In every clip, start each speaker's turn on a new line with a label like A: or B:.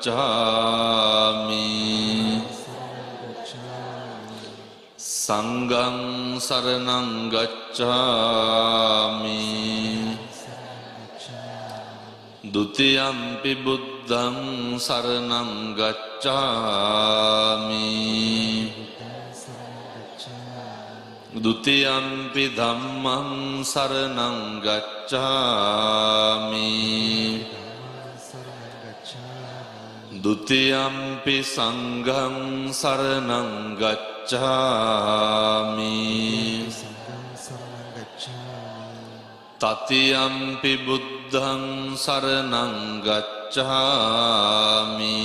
A: ගච්ඡාමි සංඝං සරණං ගච්ඡාමි ဒုတိယံ පි බුද්ධං සරණං ගච්ඡාමි ဒုတိယံ පි ධම්මං සරණං ගච්ඡාමි ဒုတိယံ පි සංඝං සරණං ගච්ඡාමි တတိယံ පි බුද්ධං සරණං ගච්ඡාමි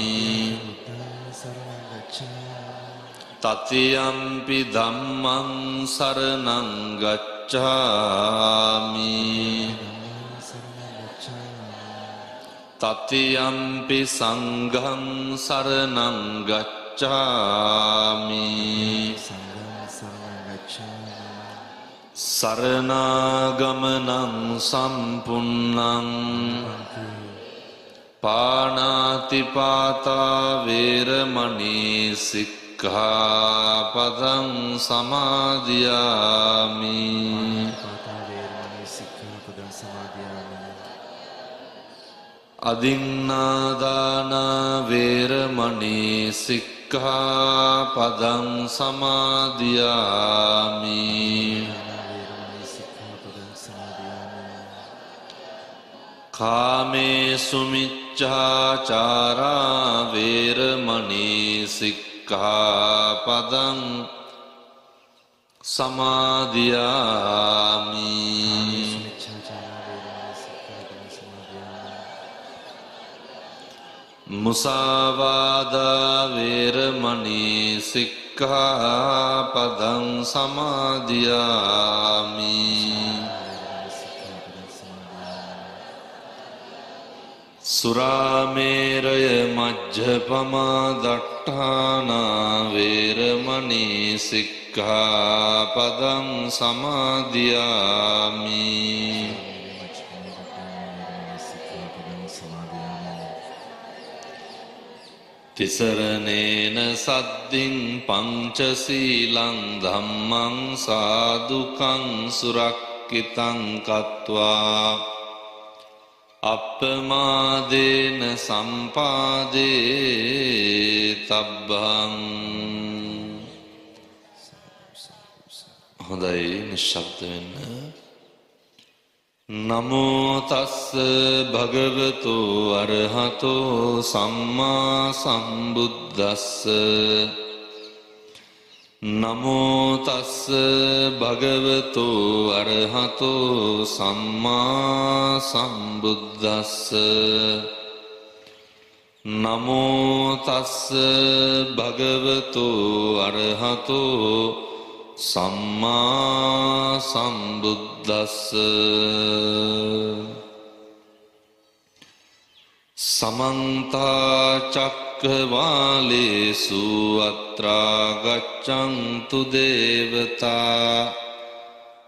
A: တတိယံ පි ධම්මං සරණං ගච්ඡාමි တတိယံ පි සංඝං සරණං ගච්ඡාමි සරණාගමනං සම්පුන්නං පාණාතිපාතා වේරමණී සික්ඛාපදං සමාදියාමි අදින්නාදාන වේරමණී සික්ඛාපදං සමාදියාමි කාමේසු මිච්ඡාචාරා වේරමණී සික්ඛාපදං සමාදියාමි මුසාවාදා වේරමණී සික්ඛාපදං සමාදියාමි සුරාමේරය මජ්ජපමා දට්ඨානා වේරමණී සික්ඛාපදං සමාදියාමි තිසරණේන සද්දින් පංචසීලං ධම්මං සාදුකං සුරක්ඛිතං කତ୍වා අප්පමාදේන සම්පාදේ තබ්බං හොඳයි නිශ්ශබ්ද වෙන්න නමෝ තස්ස භගවතු අරහතෝ සම්මා සම්බුද්දස්ස නමෝ තස්ස භගවතු අරහතෝ සම්මා සම්බුද්දස්ස නමෝ තස්ස භගවතු අරහතෝ සම්මා සම්බුද්දස්ස සමන්ත චක්කවාලේසු අත්‍රා ගච්ඡන්තු දේවතා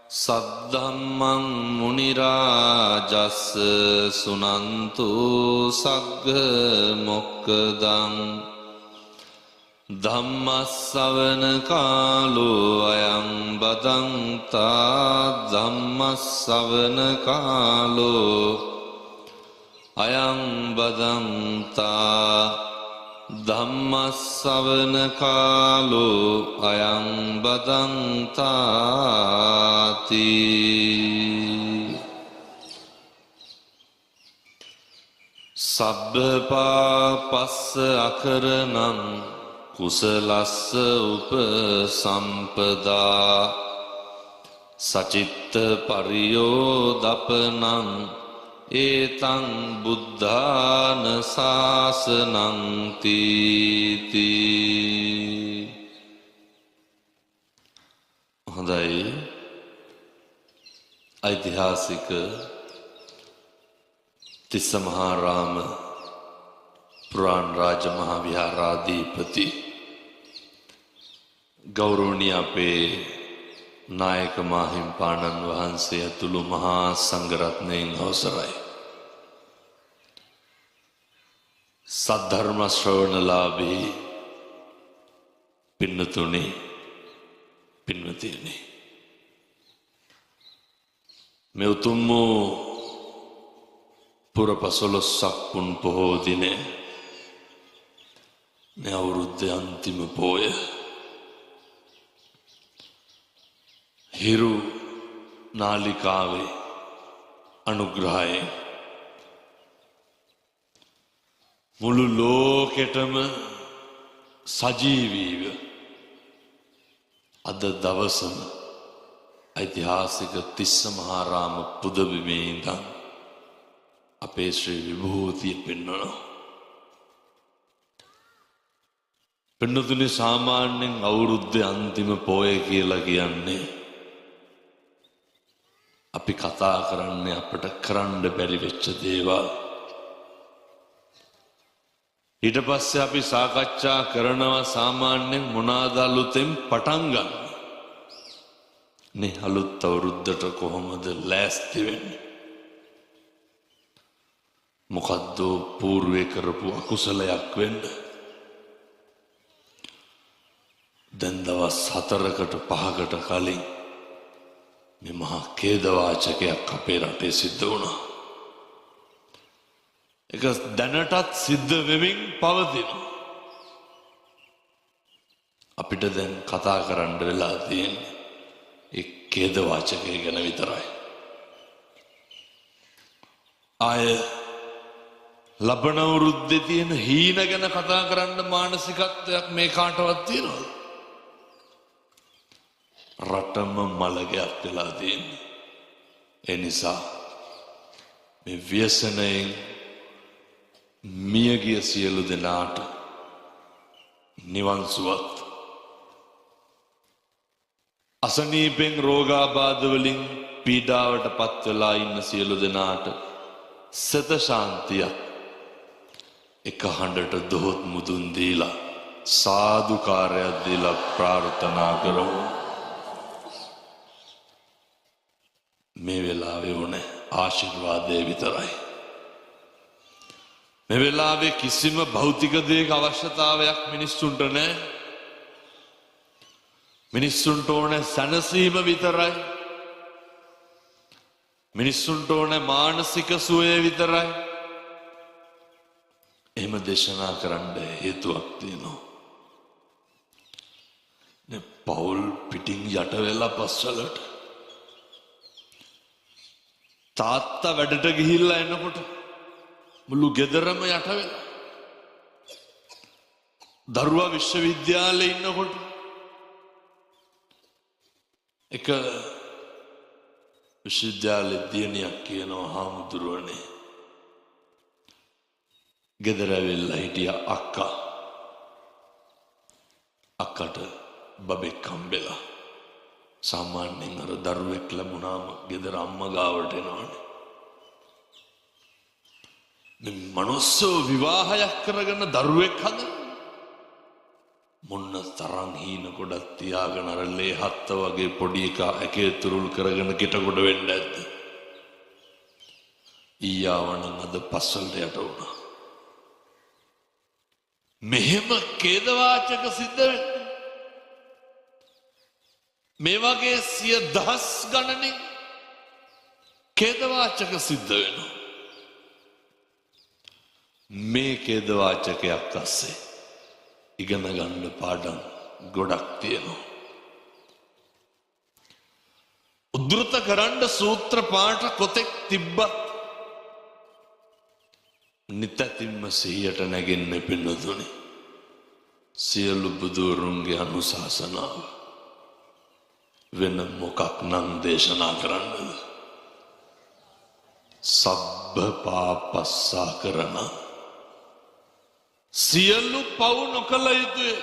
A: සද්ධම්මං මුනි රාජස්ස සුනන්තු සග්ග මොක්ඛදං ධම්මස්සවන කාලෝ අයං බදන්තා ධම්මස්සවන කාලෝ අයං බදන්තා ධම්මස්සවන කාලෝ අයං බදන්තාති සබ්බ පාපස්ස අකරණං කුසලස්ස උපසම්පදා සචිත්ත පරියෝදපනං ඒතං බුද්ධාන ශාසනං තීති හොඳයි ඓතිහාසික තිස්සමහාරාම පුරාණ රාජ මහා විහාරාධිපති ගෞරවනීය අපේ නායක මාහිම්පාණන් වහන්සේ ඇතුළු මහා සංඝරත්නයන් අවසරයි සද්ධර්ම ශ්‍රවණලාභී පින්නතුනි පින්වතියනි මේ උතුම් වූ පුර 15ක් පුන් පොහෝ දිනේ මේ අවුරුද්දේ අන්තිම පෝය හිරු නාලිකාවේ අනුග්‍රහයෙන් මුළු ලෝකෙටම සජීවීව අද දවසම ඓතිහාසික තිස්ස මහාරාම පුදබිමේ ඉඳන් අපේ ශ්‍රී විභූතිය පෙන්වනවා. පෙන්වතුනි සාමාන්‍යයෙන් අවුරුද්දේ අන්තිම පෝය කියලා කියන්නේ අපි කතා කරන්නේ අපට කරන්න බැරි වෙච්ච දේවල්. ඊට පස්සේ අපි සාකච්ඡා කරනවා සාමාන්‍යයෙන් මොනවාද අලුතෙන් පටන් ගන්න. නේ අලුත් අවුරුද්දට කොහොමද ලෑස්ති වෙන්නේ? මොකද්ද పూర్වේ කරපු අකුසලයක් වෙන්න? දැන් දවස් 4කට 5කට කලින් මේ මහා ඛේදවාචකයක් අපේ රටේ සිද්ධ වුණා. ඒක දැනටත් සිද්ධ වෙමින් පවතිනවා. අපිට දැන් කතා කරන්න වෙලා තියෙන්නේ ඒ ඛේදවාචකය ගැන විතරයි. ආය ලබන අවුරුද්දේ තියෙන හීන ගැන කතා කරන්න මානසිකත්වයක් මේ කාටවත් තියෙනවද? රටම මලගයක් වෙලා තියෙන්නේ. ඒ නිසා මේ ව්‍යසනයෙන් මියගිය සියලු දෙනාට නිවන් සුවත්, අසනීපෙන් රෝගාබාධ වලින් පීඩාවට පත් වෙලා ඉන්න සියලු දෙනාට සත ශාන්තියක් එක හඬට දොහොත් මුදුන් දීලා සාදුකාරයක් දීලා ප්‍රාර්ථනා කරමු. මේ වෙලාවේ ඕනේ ආශිර්වාදය විතරයි. මේ වෙලාවේ කිසිම භෞතික දෙයක අවශ්‍යතාවයක් මිනිස්සුන්ට නැහැ. මිනිස්සුන්ට ඕනේ සැනසීම විතරයි. මිනිස්සුන්ට ඕනේ මානසික සුවය විතරයි. එහෙම දේශනා කරන්න හේතුවක් තියෙනවා. නේ පෞල් පිටින් යට වෙලා පස්වලට තාත්තා වැඩට ගිහිල්ලා එනකොට මුළු ගෙදරම යට වෙලා. දරුවා විශ්වවිද්‍යාලේ ඉන්නකොට එක විශ්වවිද්‍යාලේ දියණියක් කියනවා හාමුදුරුවනේ ගෙදර ඇවිල්ලා හිටිය අක්කට බබෙක් හම්බෙලා. සාමාන්‍යයෙන් අර දරුවෙක් ලැබුණාම ගෙදර අම්මා ගාවට එනවනේ. මේ මනුස්සෝ විවාහයක් කරගෙන දරුවෙක් හදන මොන්න තරම් හීන ගොඩක් තියාගෙන අර ලේ හත්ත වගේ පොඩි එකා එකේ තුරුල් කරගෙන ගෙටකොට වෙන්න ඇද්ද? ඊයාවනම් අද පස්සල්ට යට වුණා. මෙහෙම ඛේදවාචක සිද්ධ වෙන්නේ මේ වගේ 100,000 ගණනින් ඛේදවාචක සිද්ධ වෙනවා. මේ ඛේදවාචකයක් අස්සේ ඉගෙන ගන්න පාඩම් ගොඩක් තියෙනවා. උද්දෘත කරන්න සූත්‍ර පාඨ කොතෙක් තිබ්බත් නිතැතිම්ම සිහියට නැගෙන්නේ පින්නතුනි සියලු බුදුරුන්ගේ අනුශාසනාව. වෙන මොකක් නම් දේශනා කරන්නද? සබ්බ පාපස්සා කරන සියලු පව් නොකළ යුතුය.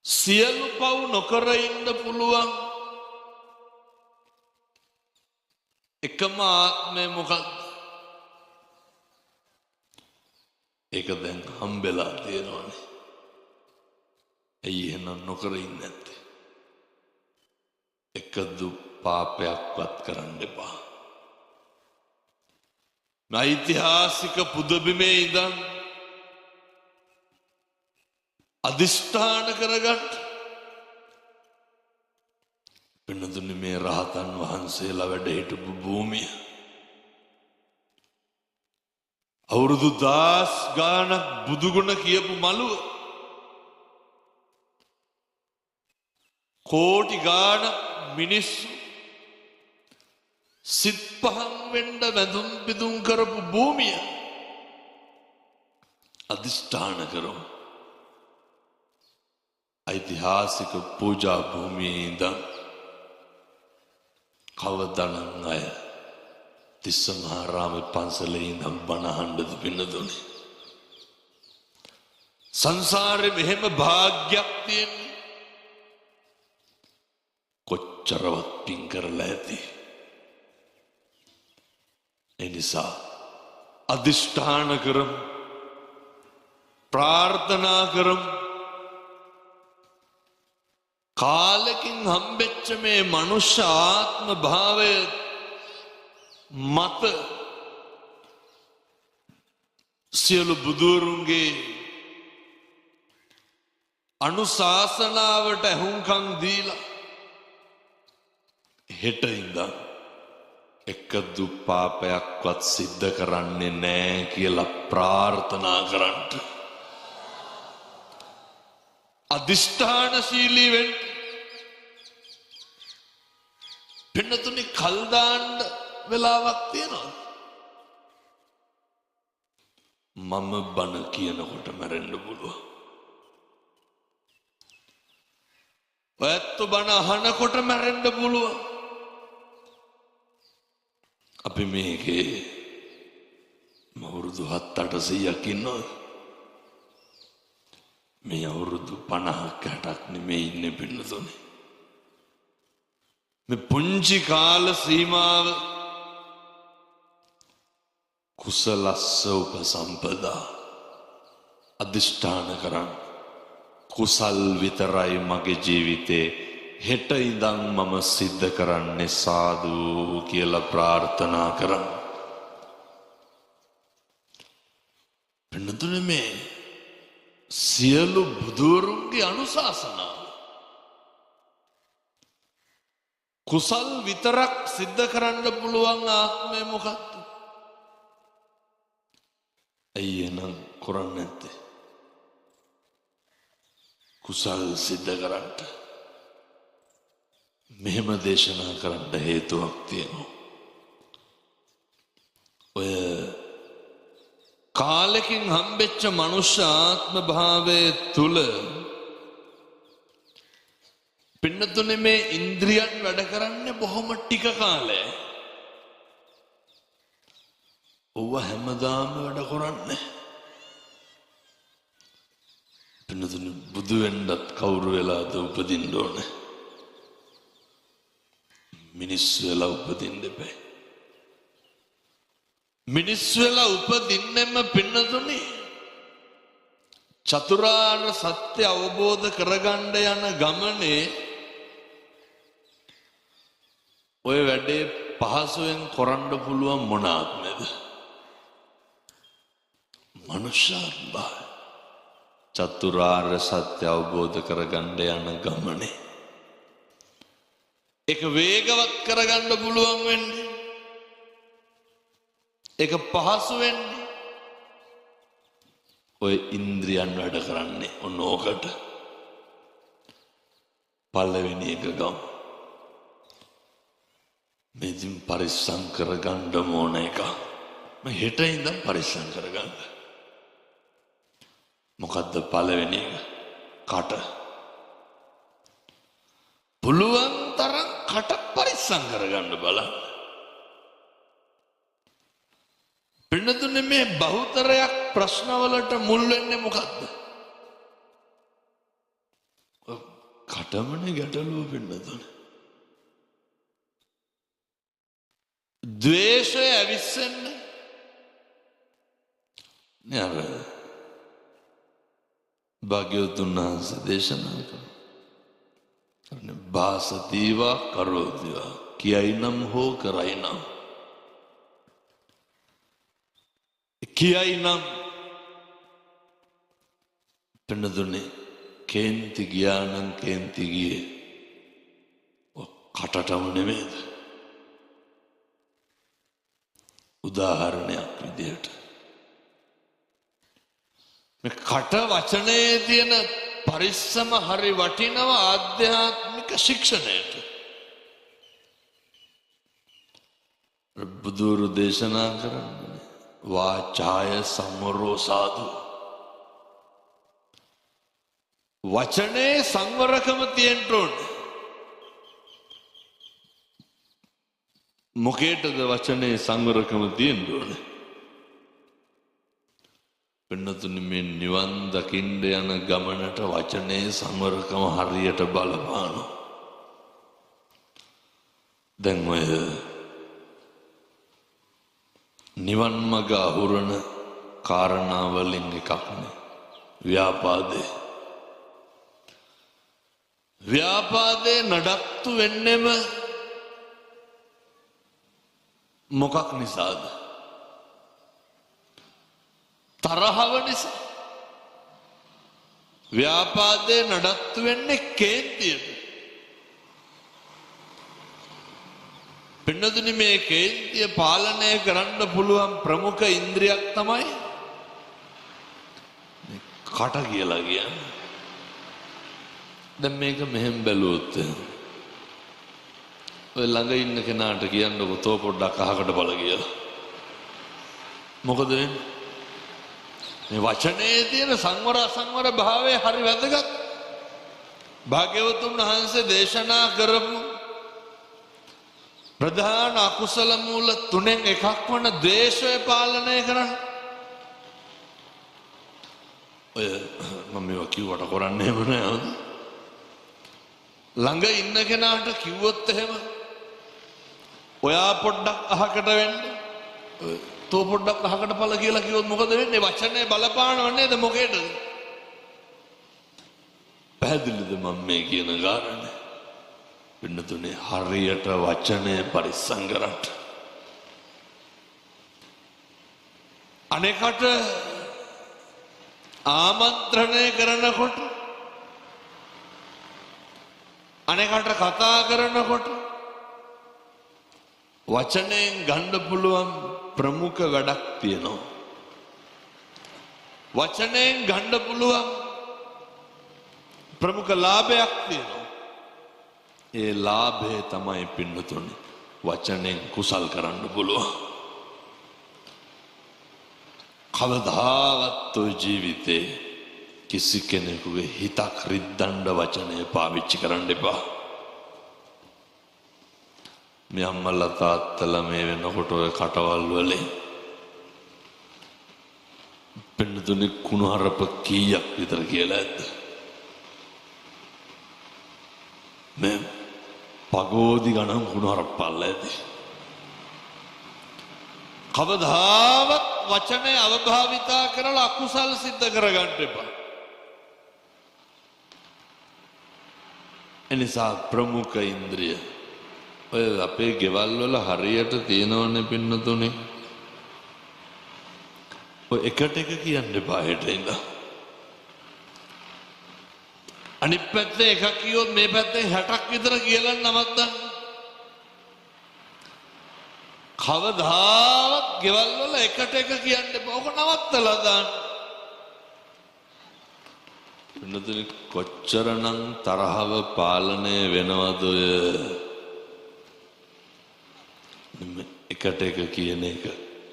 A: සියලු පව් නොකර ඉන්න පුළුවන් එකම ආත්මය මොකක්ද? ඒක දැන් හම්බෙලා තියෙනවනේ. ඇයි එහෙනම් නොකර ඉන්නේ නැත්තේ? එකදු පාපයක්වත් කරන්න එපා. ඓතිහාසික පුදබිමේ ඉඳන් අදිෂ්ඨාන කරගත් පින්නතුනි මේ රහතන් වහන්සේලා වැඩ හිටපු භූමිය අවුරුදු 10 ගානක් බුදුගුණ කියපු මළුව කෝටි ගානක් මිනිස්සු සිත් පහන් වෙන්න වැඳුම් පිදුම් කරපු භූමිය අදිෂ්ඨාන කරමු ඓතිහාසික පූජා භූමියේ ඉඳන් කවදානම් අය තිස්සමහාරාමේ පන්සලේ ඉඳන් බණ අහන්නද පින්නතුනේ සංසාරේ මෙහෙම භාග්යක් තියෙන්නේ කොච්චරවත් පින් කරලා ඇති එනිසා අදිෂ්ඨාන කරමු ප්‍රාර්ථනා කරමු කාලෙකින් හම්බෙච්ච මේ මනුෂ්‍ය ආත්ම භාවය මත සියලු බුදුරුන්ගේ අනුශාසනාවට ඇහුම්කන් දීලා හෙට ඉඳන් එක දුප්පාපයක්වත් සිද්ධ කරන්නේ නැහැ කියලා ප්‍රාර්ථනා කරන්න අදිෂ්ඨානශීලී වෙන්න පින්නතුනි කල් දාන්න වෙලාවක් තියෙනවා මම බණ කියනකොට මැරෙන්න පුළුවන් ඔයත් බණ අහනකොට මැරෙන්න පුළුවන් අපි මේකේ අවුරුදු 700-800ක් ඉන්නවා මේ අවුරුදු 50ක් 60ක් නෙමෙයි ඉන්නේ පින්නතුනේ මේ පුංචි කාල සීමාව කුසලස්ස උපසම්පදා අදිෂ්ඨාන කරන් කුසල් විතරයි මගේ ජීවිතේ හෙට ඉඳන් මම සිද්ධ කරන්නේ සාදු කියලා ප්‍රාර්ථනා කරන් පින්නතුනේ මේ සියලු බුදුරුන්ගේ අනුශාසනාව කුසල් විතරක් සිද්ධ කරන්න පුළුවන් ආත්මය මොකක්ද? ඇයි එහෙනම් කරන්නේ නැත්තේ? කුසල් සිද්ධ කරන්න මෙහෙම දේශනා කරන්න හේතුවක් තියෙනවා. ඔය කාලෙකින් හම්බෙච්ච මනුෂ්‍ය ආත්ම භාවයේ තුල පින්නතුනේ මේ ඉන්ද්‍රියන් වැඩ කරන්නේ බොහොම ටික කාලයක්. ඔව හැමදාම වැඩ කරන්නේ. පින්නතුනේ බුදු වෙන්නත් කවුරු වෙලාද උපදින්න ඕනේ. මිනිස්සු වෙලා උපදින්න බෑ. මිනිස්සු වෙලා උපදින්නෙම පින්නතුනේ චතුරාර්ය සත්‍ය අවබෝධ කරගන්න යන ගමනේ ඔය වැඩේ පහසුවෙන් කරන්න පුළුවන් මොන ආත්මෙද? මනුෂ්‍යාත්මය. චතුරාර්ය සත්‍ය අවබෝධ කරගන්න යන ගමනේ ඒක වේගවත් කරගන්න පුළුවන් වෙන්නේ ඒක පහසු වෙන්නේ ඔය ඉන්ද්‍රියන් වැඩ කරන්නේ ඕනෝකට පළවෙනි එක ගම් මෙදින් පරිස්සම් කරගන්න ඕන එක මම හෙට ඉඳන් පරිස්සම් කරගන්න මොකද්ද පළවෙනි එක කට පුළුවන් තරම් කට පරිස්සම් කරගන්න බලන්න පින්නතුනේ මේ බහුතරයක් ප්‍රශ්නවලට මුල් වෙන්නේ මොකද්ද? කටමනේ ගැටලුව පින්නතුනේ. ද්වේෂය ඇවිස්සෙන්නේ නෑ භාග්‍යවතුන් වහන්සේ දේශනා කරන බාසදීවා කරෝදීවා කියයි නම් හෝ කරයි නම් කියයි නම් පින්නතුනේ කේන්ති ගියා නම් කේන්ති ගියේ කටටම නෙමෙයිද? උදාහරණයක් විදියට මේ කට වචනයේ තියෙන පරිස්සම හරි වටිනවා ආධ්‍යාත්මික ශික්ෂණයට. බුදුරු දේශනා කරන්නේ වාචාය සංවරෝ සාදු. වචනේ සංවරකම තියෙන්න ඕනේ. මොකේටද වචනේ සංවරකම තියෙන්න ඕනේ? පින්නතුනි මේ නිවන් දකින්න යන ගමනට වචනේ සංවරකම හරියට බලපානවා. දැන් ඔය නිවන් මඟ අහුරන කාරණා වලින් එකක් නේ ව්‍යාපාදේ. ව්‍යාපාදේ නඩත්තු වෙන්නෙම මොකක් නිසාද? තරහව නිසා. ව්‍යාපාදේ නඩත්තු වෙන්නේ කේන්තියට. පින්නතුනි මේ කේන්තිය පාලනය කරන්න පුළුවන් ප්‍රමුඛ ඉන්ද්‍රියක් තමයි කට කියලා කියන්නේ. දැන් මේක මෙහෙම බැලුවොත් ඔය ළඟ ඉන්න කෙනාට කියන්නකො තෝ පොඩ්ඩක් අහකට බල කියලා. මොකද වෙන්නේ? මේ වචනේ තියෙන සංවර අසංවර භාවය හරි වැදගත්. භාග්‍යවතුන් වහන්සේ දේශනා කරපු ප්‍රධාන අකුසල මූල තුනෙන් එකක් වන ද්වේෂය පාලනය කරන්න. ඔය මම මේවා කිව්වට කරන්නේ නෑ. ළඟ ඉන්න කෙනාට කිව්වොත් එහෙම ඔයා පොඩ්ඩක් අහකට වෙන්න, තෝ පොඩ්ඩක් අහකට පළ කියලා කිව්වොත් මොකද වෙන්නේ? වචනේ බලපානව නේද? මොකේද? පැහැදිලිද මම මේ කියන කාරණේ? පින්නතුනේ හරියට වචනේ පරිස්සම් කරන්න. අනෙකට ආමන්ත්‍රණය කරනකොට, අනෙකට කතා කරනකොට වචනයෙන් ගන්න පුළුවන් ප්‍රමුඛ වැඩක් තියෙනවා. වචනයෙන් ගන්න පුළුවන් ප්‍රමුඛ ලාභයක් තියෙනවා. ඒ ලාභය තමයි පින්නතුනේ වචනෙන් කුසල් කරන්න පුළුවන්. කවදාවත් ඔය ජීවිතේ කිසි කෙනෙකුගේ හිතක් රිද්දන්න වචනය පාවිච්චි කරන්න එපා. මේ අම්මලා තාත්තලා මේ වෙනකොට ඔය කටවල් වලින් පින්නතුනේ කුණුහරුප කීයක් විතර කියලා ඇද්ද? මේ පගෝදි ගණන් කුණුහරුප්පල්ල ඇති. කවදාවත් වචනේ අවභාවිතා කරලා අකුසල් සිද්ධ කරගන්න එපා. එනිසා ප්‍රමුඛ ඉන්ද්‍රිය ඔය අපේ ගෙවල් වල හරියට තියෙනවනේ පින්නතුනේ. ඔය එකට එක කියන්න එපා හෙට ඉඳලා. අනිත් පැත්තේ එකක් කිව්වොත් මේ පැත්තේ 60ක් විතර කියලා නවත්තන්න. කවදාවත් ගෙවල් වල එකට එක කියන්න එපා. ඔක නවත්තලා දාන්න. පින්නතුනේ කොච්චරනම් තරහව පාලනය වෙනවද ඔය එකට එක කියන එක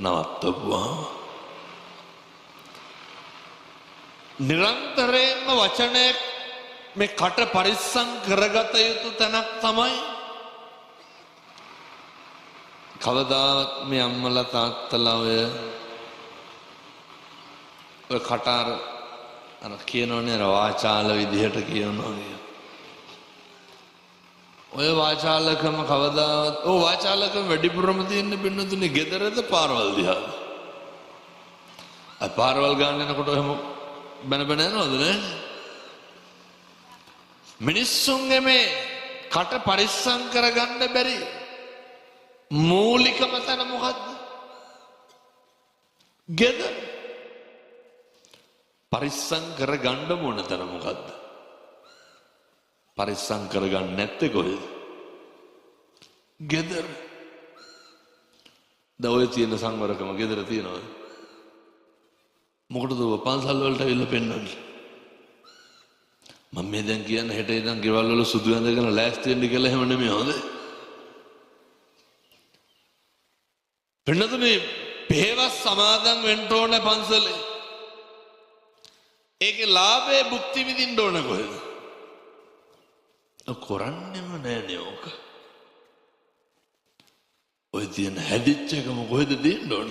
A: නවත්තපුවාම. නිරන්තරයෙන්ම වචනය මේ කට පරිස්සම් කරගත යුතු තැනක් තමයි කවදාවත් මේ අම්මලා තාත්තලා ඔය කටාර අර කියනෝනේ වාචාල විදිහට කියනවා කිය. ඔය වාචාලකම කවදාවත් වාචාලකම වැඩිපුරම තියෙන්නේ පින්නතුනේ ගෙදරද පාරවල් දිහාද? පාරවල් ගන්න යනකොට එහෙම බැන බැන යනවද නේ? මිනිස්සුන්ගේ මේ කට පරිස්සම් කරගන්න බැරි මූලිකම තැන මොකද්ද? ගෙදර පරිස්සම් කරගන්න මොන තර මොකද්ද? පරිස්සම් කරගන්න නැත්තේ කොහෙද? ගෙදර. දවල් තියෙන සංවරකම ගෙදර තියනවද? මොකටද ඔය පන්සල් වලට අවිල්ලා පෙන්නන්නේ? මම මේ දැන් කියන්නේ හෙට ඉඳන් ගෙවල් වල සුදු ඇඳගෙන ලෑස්ති වෙන්න කියලා එහෙම නෙමෙයි හොඳ. පෙන්නතුනේ පෙරවස් සමාදන් වෙන්න ඕන පන්සලේ. ඒකේ ලාභේ භුක්ති විඳින්න ඕන කොහෙද? කරන්නේම නෑනේ ඕක. ඔය තියෙන හැදිච්ච එකම කොහෙද දෙන්න ඕන?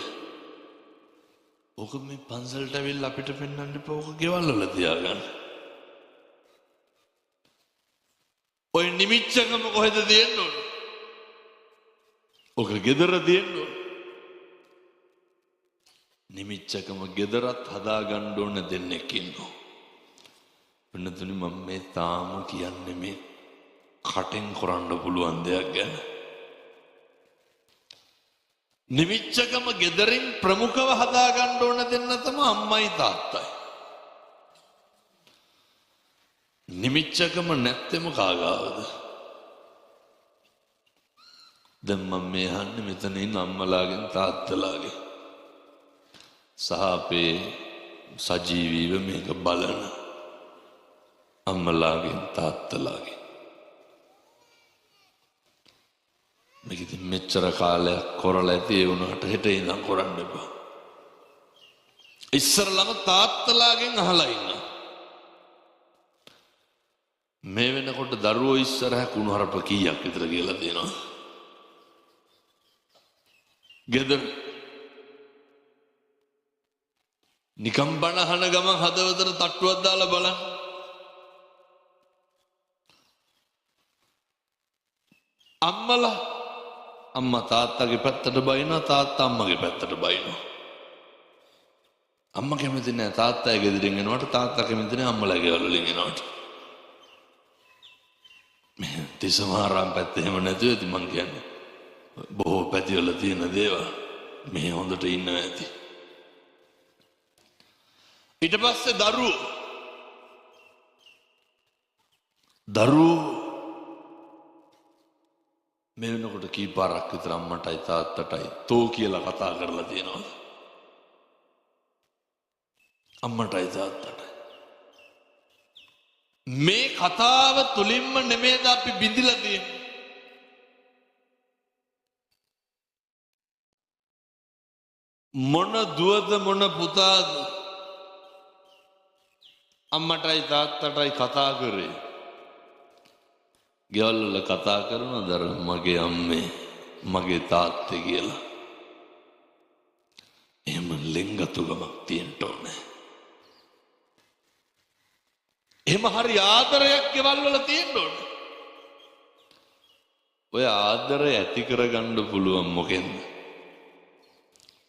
A: ඕක මේ පන්සලට ඇවිල්ලා අපිට පෙන්වන්න එපා. ඕක ගෙවල් වල තියාගන්න. ඔය නිමිච්චකම කොහෙද දෙන්න ඕන? ඕක ගෙදර දෙන්න ඕන. නිමිච්චකම ගෙදරත් හදාගන්න ඕන දෙන්නෙක් ඉන්නවා. වෙනතුනි මම මේ තාම කියන්නේ මේ කටෙන් කරන්න පුළුවන් දෙයක් ගැන. නිමිච්චකම ගෙදරින් ප්‍රමුඛව හදාගන්න ඕන දෙන්න තමයි අම්මයි තාත්තයි. නිමිච්චකම නැත්තෙම කාගාවද? දැන් මම මේ අහන්නේ මෙතන ඉන්න අම්මලාගෙන් තාත්තලාගෙන් සහ අපේ සජීවීව මේක බලන අම්මලාගෙන් තාත්තලාගෙන්. මේක ඉතින් මෙච්චර කාලයක් කරලා ඇති ඒ වුණාට හෙට ඉඳන් කරන්න එපා. ඉස්සරලම තාත්තලාගෙන් අහලා ඉන්න. මේ වෙනකොට දරුවෝ ඉස්සරහ කුණුහරුප කීයක් විතර කියලා දෙනවා? ගෙදර නිකම් බණ අහන ගමන් හදවතට තට්ටුවක් දාලා බලන්න. අම්මලා අම්මා තාත්තගේ පැත්තට බයිනවා, තාත්තා අම්මගේ පැත්තට බයිනවා. අම්මා කැමති නැහැ තාත්තාගේ ගෙදරින් එනවට, තාත්තා කැමති නැහැ අම්මලා ගෙවල් වලින් එනවට. මේ තිසමහාරම් පැත්තේ එහෙම නැතුව ඇති මං කියන්නේ. බොහෝ පැතිවල තියෙන දේවල් මේ හොඳට ඉන්නවා ඇති. ඊට පස්සේ දරුවෝ මේ වෙනකොට කීපාරක් විතර අම්මටයි තාත්තටයි තෝ කියලා කතා කරලා තියෙනවා. අම්මටයි තාත්තටයි. මේ කතාව තුලින්ම නෙමෙයිද අපි බිඳිලා තියෙන්නේ? මොන දුවද මොන පුතාද අම්මටයි තාත්තටයි කතා කරේ? ගෙවල් වල කතා කරනවද අර මගේ අම්මේ මගේ තාත්තේ කියලා? එහෙම ලෙන්ගතුකමක් තියෙන්න ඕනේ. එහෙම හරි ආදරයක් ගෙවල් වල තියෙන්න ඕනේ. ඔය ආදරය ඇති කරගන්න පුළුවන් මොකෙන්ද?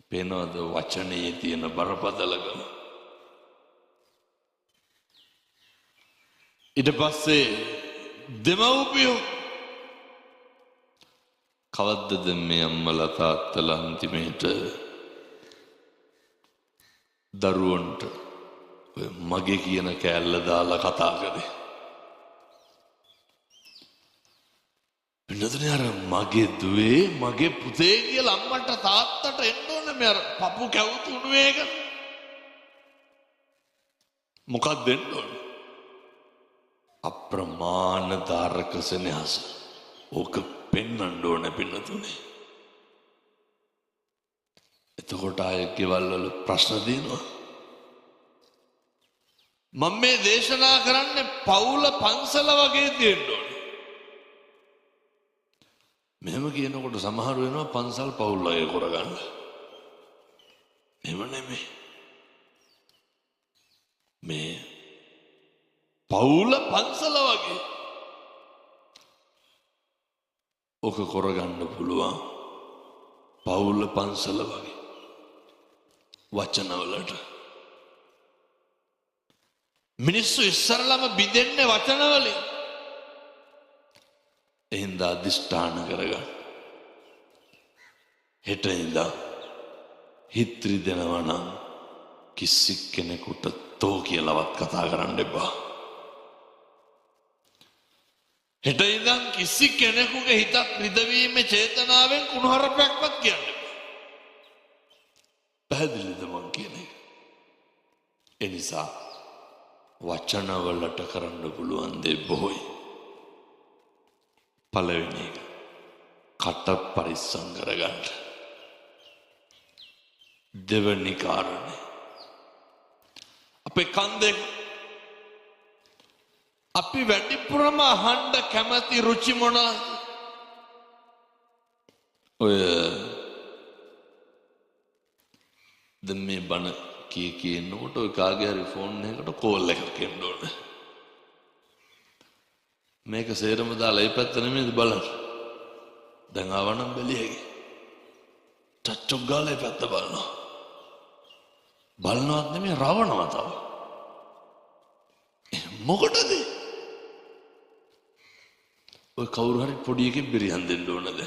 A: පේනවද වචනේ තියෙන බරපතලකම? ඊට පස්සේ දෙමව්පියෝ කවද්දද මේ අම්මලා තාත්තලා අන්තිමේට දරුවන්ට මගේ කියන කෑල්ල දාලා කතා කරේ? වෙනදනේ අර මගේ දුවේ මගේ පුතේ කියලා අම්මට තාත්තට එන්න ඕනේ මේ අර පපු කැවුතුණු එක. මොකක්ද දෙන්න ඕනේ? අප්‍රමාණ ධාරක සෙනෙහස. ඕක පෙන්වන්න ඕනේ පින්නතුනේ. එතකොට ආයෙ ගෙවල් වල ප්‍රශ්න දිනනවා. මම මේ දේශනා කරන්නේ පවුල පන්සල වගේ තියෙන්න ඕනේ. මෙහෙම කියනකොට සමහර වෙනවා පන්සල් පවුල් වගේ කරගන්න. එහෙම නෙමෙයි. මේ පවුල පන්සල වගේ ඕක කරගන්න පුළුවන්. පවුල පන්සල වගේ වචනවලට මිනිස්සු ඉස්සරලම බිඳෙන්නේ වචනවලින්. එහෙනම් අධිෂ්ඨාන කරගන්න. හෙට ඉඳන් හිත්‍රි දෙනවා නම් කිසි කෙනෙකුට තෝ කියලාවත් කතා කරන්න එපා. හෙට ඉඳන් කිසි කෙනෙකුගේ හිතක් රිදවීමේ චේතනාවෙන් කුණුහරුපයක්වත් කියන්න එපා. පැහැදිලිද මං කියන එක? ඒ නිසා වචනවලට කරන්න පුළුවන් දේ බොහෝයි. පළවෙනි එක කට පරිස්සම් කරගන්න. දෙවැනි කාරණේ අපේ කන් දෙක අපි වැඩිපුරම අහන්න කැමති රුචි මොනවාද? ඔය දැන් මේ බණ කියනකොට ඔය කාගේ හරි ෆෝන් එකකට කෝල් එකක් එන්න ඕනේ. මේක සේරම දාලා ඒ පැත්ත නෙමෙයිද බලන්න. දැන් ආවනම් බැලියගේ. චච්චොක් ගාලා ඒ පැත්ත බලනවා. බලනවත් නෙමෙයි රවණවා තව. මොකටද? ඔය කවුරු හරි පොඩි එකෙක් බෙරිහන් දෙන්න ඕනද?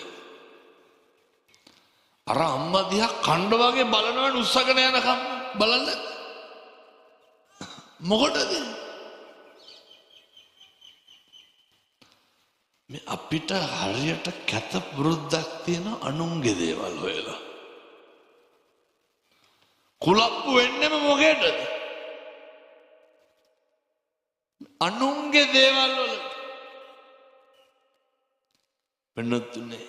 A: අර අම්මා දිහා කණ්ඩ වගේ බලනවනේ උස්සගෙන යනකම් බලන්න. මොකටද? මේ අපිට හරියට කැත පුරුද්දක් තියෙන අනුන්ගේ දේවල් හොයලා. කුලප්පු වෙන්නෙම මොකේද? අනුන්ගේ දේවල් වලට. වෙනතුනේ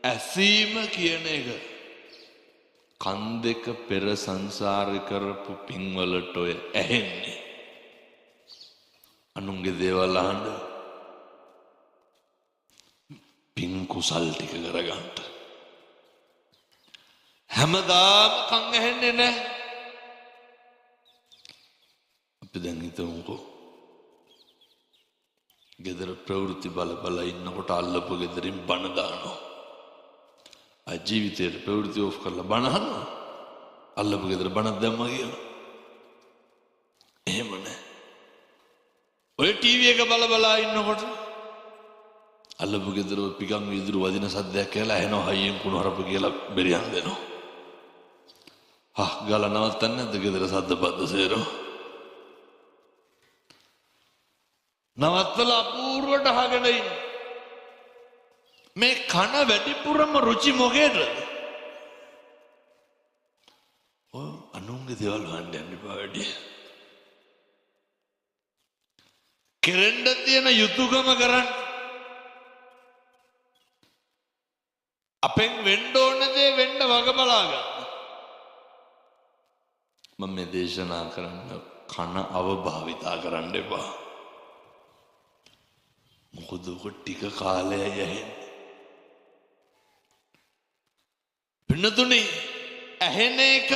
A: ඇසීම කියන එක කන් දෙක පෙර සංසාරේ කරපු පින්වලට ඔය ඇහෙන්නේ. අනුන්ගේ දේවල් අහන්න පින් කුසල් ටික කරගන්න. හැමදාම කන් ඇහෙන්නේ නැහැ. අපි දැන් හිතමුකෝ ගෙදර ප්‍රවෘත්ති බල ඉන්නකොට අල්ලපු ගෙදරින් බණ දානවා. ජීවිතේට ප්‍රවෘත්ති ඕෆ් කරලා බණ අහනවා. අල්ලපු ගෙදර බණක් දැම්මා කියලා. එහෙම නැහැ. ඔය ටීවී එක බල ඉන්නකොට අල්ලපු ගෙදර පිකම් විදුරු වදින සද්දයක් කියලා ඇහෙනවා. හයියෙන් කුණු හරප කියලා බෙරියන් දෙනවා. ගාලා නවත්තන්නේ නැද්ද ගෙදර සද්ද බද්ද සේරම? නවත්තලා අපූර්වට අහගෙන ඉන්න. මේ කන වැඩිපුරම රුචි මොකේද? ඔය අනුන්ගේ දේවල් හොයන්න යන්න එපා වැඩි. කෙරෙන්න තියෙන යුතුයකම කරන්න. අපෙන් වෙන්න ඕන දේ වෙන්න වග බලා ගන්න. මම මේ දේශනා කරන්න කන අවභාවිතා කරන්න එපා. මොකද ඔක ටික කාලයයි ඇහෙන්නේ. පින්නතුනේ ඇහෙන එක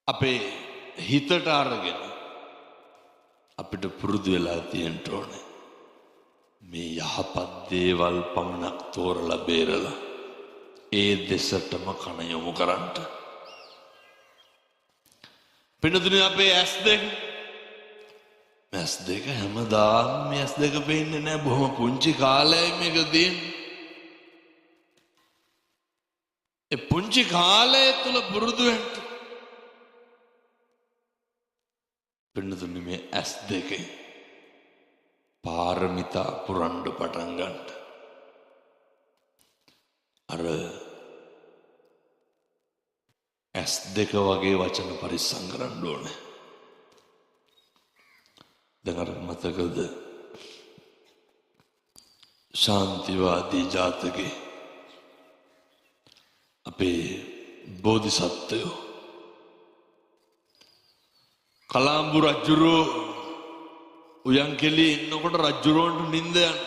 A: අපේ හිතට අරගෙන අපිට පුරුදු වෙලා තියෙන්න ඕනේ. මේ යහපත් දේවල් පමණක් තෝරලා බේරලා ඒ දෙසටම කන යොමු කරන්න. පින්නතුනේ අපේ ඇස් දෙක හැමදාම මේ ඇස් දෙක පේන්නේ නැහැ. බොහොම පුංචි කාලයයි මේක තියෙන්නේ. ඒ පුංචි කාලය තුල පුරුදු වෙන්න. පින්නතුනේ මේ ඇස් දෙකේ පාරමිතා පුරන්න පටන් ගන්න. අර ඇස් දෙක වගේ වචන පරිස්සම් කරන්න ඕනේ. දැන් අර මතකද ශාන්තිවාදී ජාතකේ අපේ බෝධිසත්වයෝ කලාම්බු රජුරෝ උයන්කෙලි ඉන්නකොට රජුරෝන්ට නිින්ද යන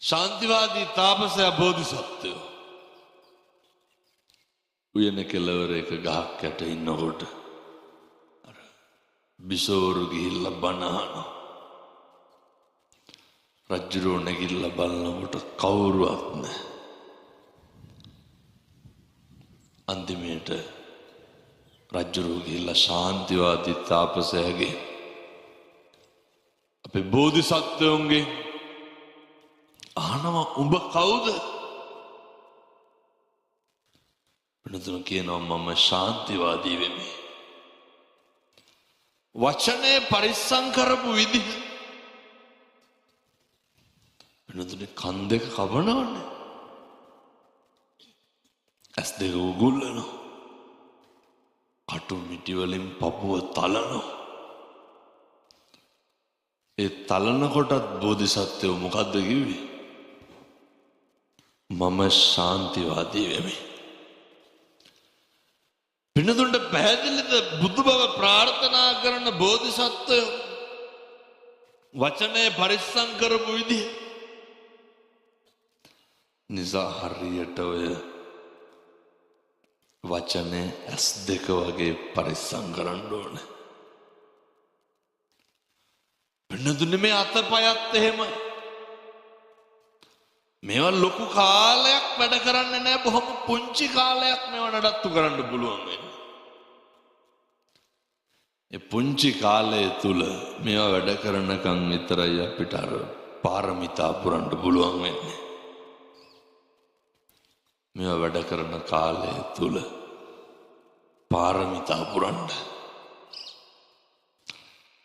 A: ශාන්තිවාදී තාපසයා බෝධිසත්වයෝ උයන කෙළවර එක ගහක් යට ඉන්නකොට අර බිසෝරු ගිහිල්ලා බණ අහනවා. රජුරෝ නැගිටලා බලනකොට කවුරුවත් නැහැ. අන්තිමේට රජුරෝ ගිහිල්ලා ශාන්තිවාදී තාපසයාගේ අපේ බෝධිසත්වයන්ගේ අහනවා උඹ කවුද? වෙනතුන කියනවා මම ශාන්තිවාදී වෙමි. වචනේ පරිස්සම් කරපු විදිහ වෙනතුනේ කන් දෙක කපනවනේ. ඇස් දෙක උගුල්ලනවා. කටු මිටි වලින් පපුව තලනවා. ඒ තලන කොටත් බෝධිසත්වෝ මොකද්ද කිව්වේ? මම ශාන්තිවාදී වෙමි. පින්නතුන්ට පැහැදිලිද බුදු බව ප්‍රාර්ථනා කරන බෝධිසත්වයෝ වචනේ පරිස්සම් කරපු විදිහ නිසා හරියට ඔය වචනේ ඇස් දෙක වගේ පරිස්සම් කරන්න ඕනේ. පින්නතුනේ මේ අතපයත් එහෙමයි. මේවා ලොකු කාලයක් වැඩ කරන්නේ නැහැ. බොහොම පුංචි කාලයක් මේවා නඩත්තු කරන්න පුළුවන් වෙන්නේ. ඒ පුංචි කාලය තුල මේවා වැඩ කරනකම් විතරයි අපිට අර පාරමිතා පුරන්න පුළුවන් වෙන්නේ. මේවා වැඩ කරන කාලය තුල පාරමිතා පුරන්න.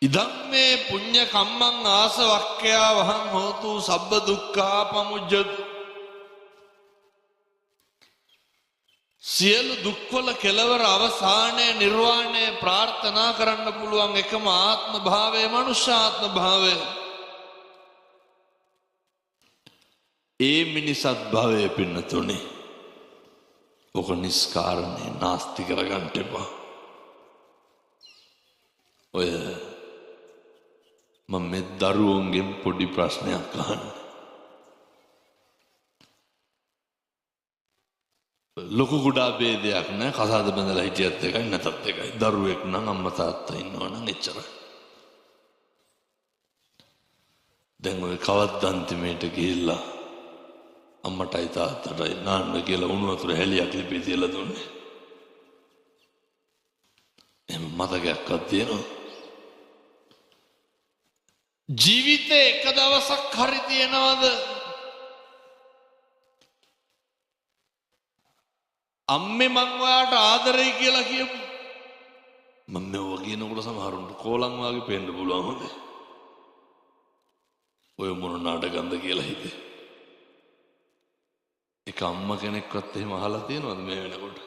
A: ඉදම් මේ පුඤ්ඤ කම්මං ආසවක්ඛ්‍යා වහං හෝතු සබ්බ දුක්ඛා පමුජ්ජතු. සියලු දුක්වල කෙලවර අවසානයේ නිර්වාණය ප්‍රාර්ථනා කරන්න පුළුවන් එකම ආත්ම භාවය මනුෂ්‍ය ආත්ම භාවය. ඒ මිනිසත් භවයේ පින්නතුනේ ඔක නිස්කාරණේ නාස්ති කරගන්න එපා. ඔය මම මේ දරුවන්ගෙන් පොඩි ප්‍රශ්නයක් අහන්නේ. ලොකු කුඩා ભેදයක් නැහැ. කසාද බඳලා හිටියත් එකයි නැතත් එකයි. දරුවෙක් නම් අම්මා තාත්තා ඉන්නවා නම් එච්චරයි. දැන් ඔය කවද්දන්තිමේට ගිහිල්ලා අම්මටයි තාත්තටයි නාන්න කියලා උණු වතුර හැලියක් ලිපේ තියලා දුන්නේ. එහෙම මතකයක්වත් තියෙනවද? ජීවිතේ එක දවසක් හරි තියනවද අම්මේ මං ඔයාට ආදරෙයි කියලා කියමු. මම මෙව කියනකොට සමහරුන්ට කෝලං වාගේ පේන්න පුළුවන් හොඳේ. ඔය මොන නාටකම්ද කියලා හිතේ. එක අම්ම කෙනෙක්වත් එහෙම අහලා තියෙනවද මේ වෙනකොට?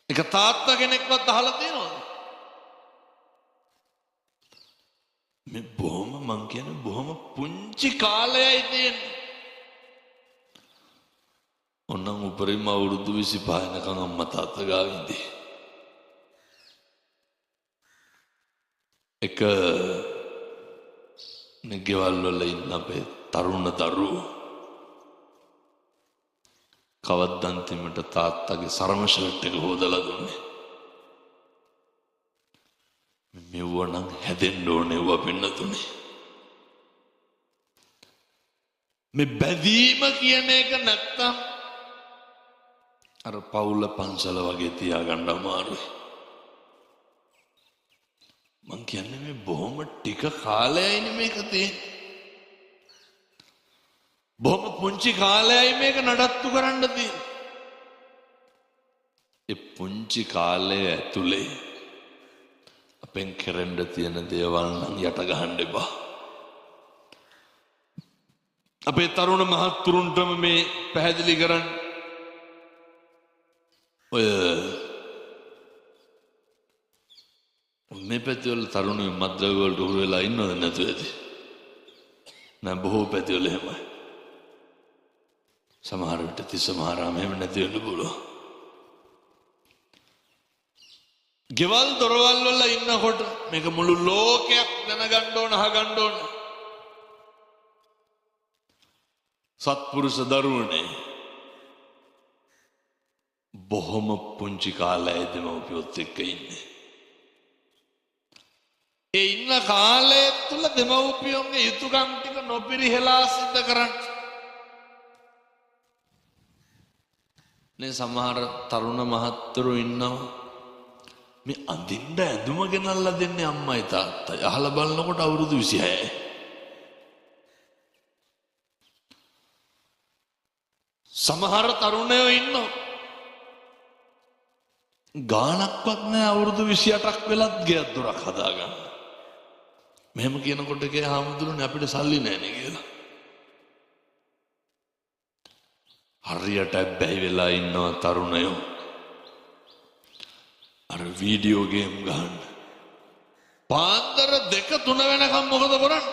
A: එක තාත්තා කෙනෙක්වත් අහලා තියෙනවද? මේ බොහොම මං කියන්නේ බොහොම පුංචි කාලයයි තියෙන්නේ. ඔන්නම් උපරිම අවුරුදු 25 වෙනකන් අම්මා තාත්තා ගාව ඉඳී. එක ගෙවල් වල ඉන්න අපේ තරුණ දරුවෝ කවද්දන්තිමට තාත්තගේ සරම ෂර්ට් එක හොදලා දුන්නේ. මෙව නම් හැදෙන්න ඕනේ ව පින්නතුනේ. මේ බැඳීම කියන එක නැත්තම් අර පවුල පන්සල වගේ තියාගන්න අමාරුයි. මං කියන්නේ මේ බොහොම ටික කාලයයිනේ මේක තියෙන්නේ. බොහොම පුංචි කාලයයි මේක නඩත්තු කරන්න තියෙන්නේ. ඒ පුංචි කාලය ඇතුලේ අපෙන් කරන්න තියෙන දේවල් නම් යට ගහන්න එපා. අපේ තරුණ මහත්තුරුන්ටම මේ පැහැදිලි කරන්න. ඔය මේ පැතිවල තරුණයෝ මද්ද්‍රව්‍ය වලට උරු වෙලා ඉන්නවද නැතුව ඇති? නෑ බොහෝ පැතිවල එහෙමයි. සමහර විට තිස්ස මහරාම එහෙම නැති වෙන්න පුළුවන්. ගෙවල් දොරවල් වල ඉන්නකොට මේක මුළු ලෝකයක් දැනගන්න ඕන අහගන්න ඕන. සත්පුරුෂ දරුවනේ බොහොම පුංචි කාලයේ දෙමව්පියොත් එක්ක ඉන්නේ. ඒ ඉන්න කාලය තුල දෙමව්පියන්ගේ යුතුයකම් ටික නොපිරිහෙලා සිද්ධ කරන්න. නේ සමහර තරුණ මහත්තුරු ඉන්නවා මේ අඳින්න ඇඳුම ගෙනල්ලා දෙන්නේ අම්මයි තාත්තයි. අහලා බලනකොට අවුරුදු 26යි. සමහර තරුණයෝ ඉන්නවා ගානක්වත් නෑ අවුරුදු 28ක් වෙලත් ගෙයක් දොරක් හදාගන්න. මෙහෙම කියනකොට ගේ හාමුදුරනේ අපිට සල්ලි නෑනේ කියලා. හරියට බැහැ වෙලා ඉන්නවා තරුණයෝ. අර වීඩියෝ ගේම් ගන්න. පාන්දර 2-3 වෙනකම් මොකද කරන්නේ?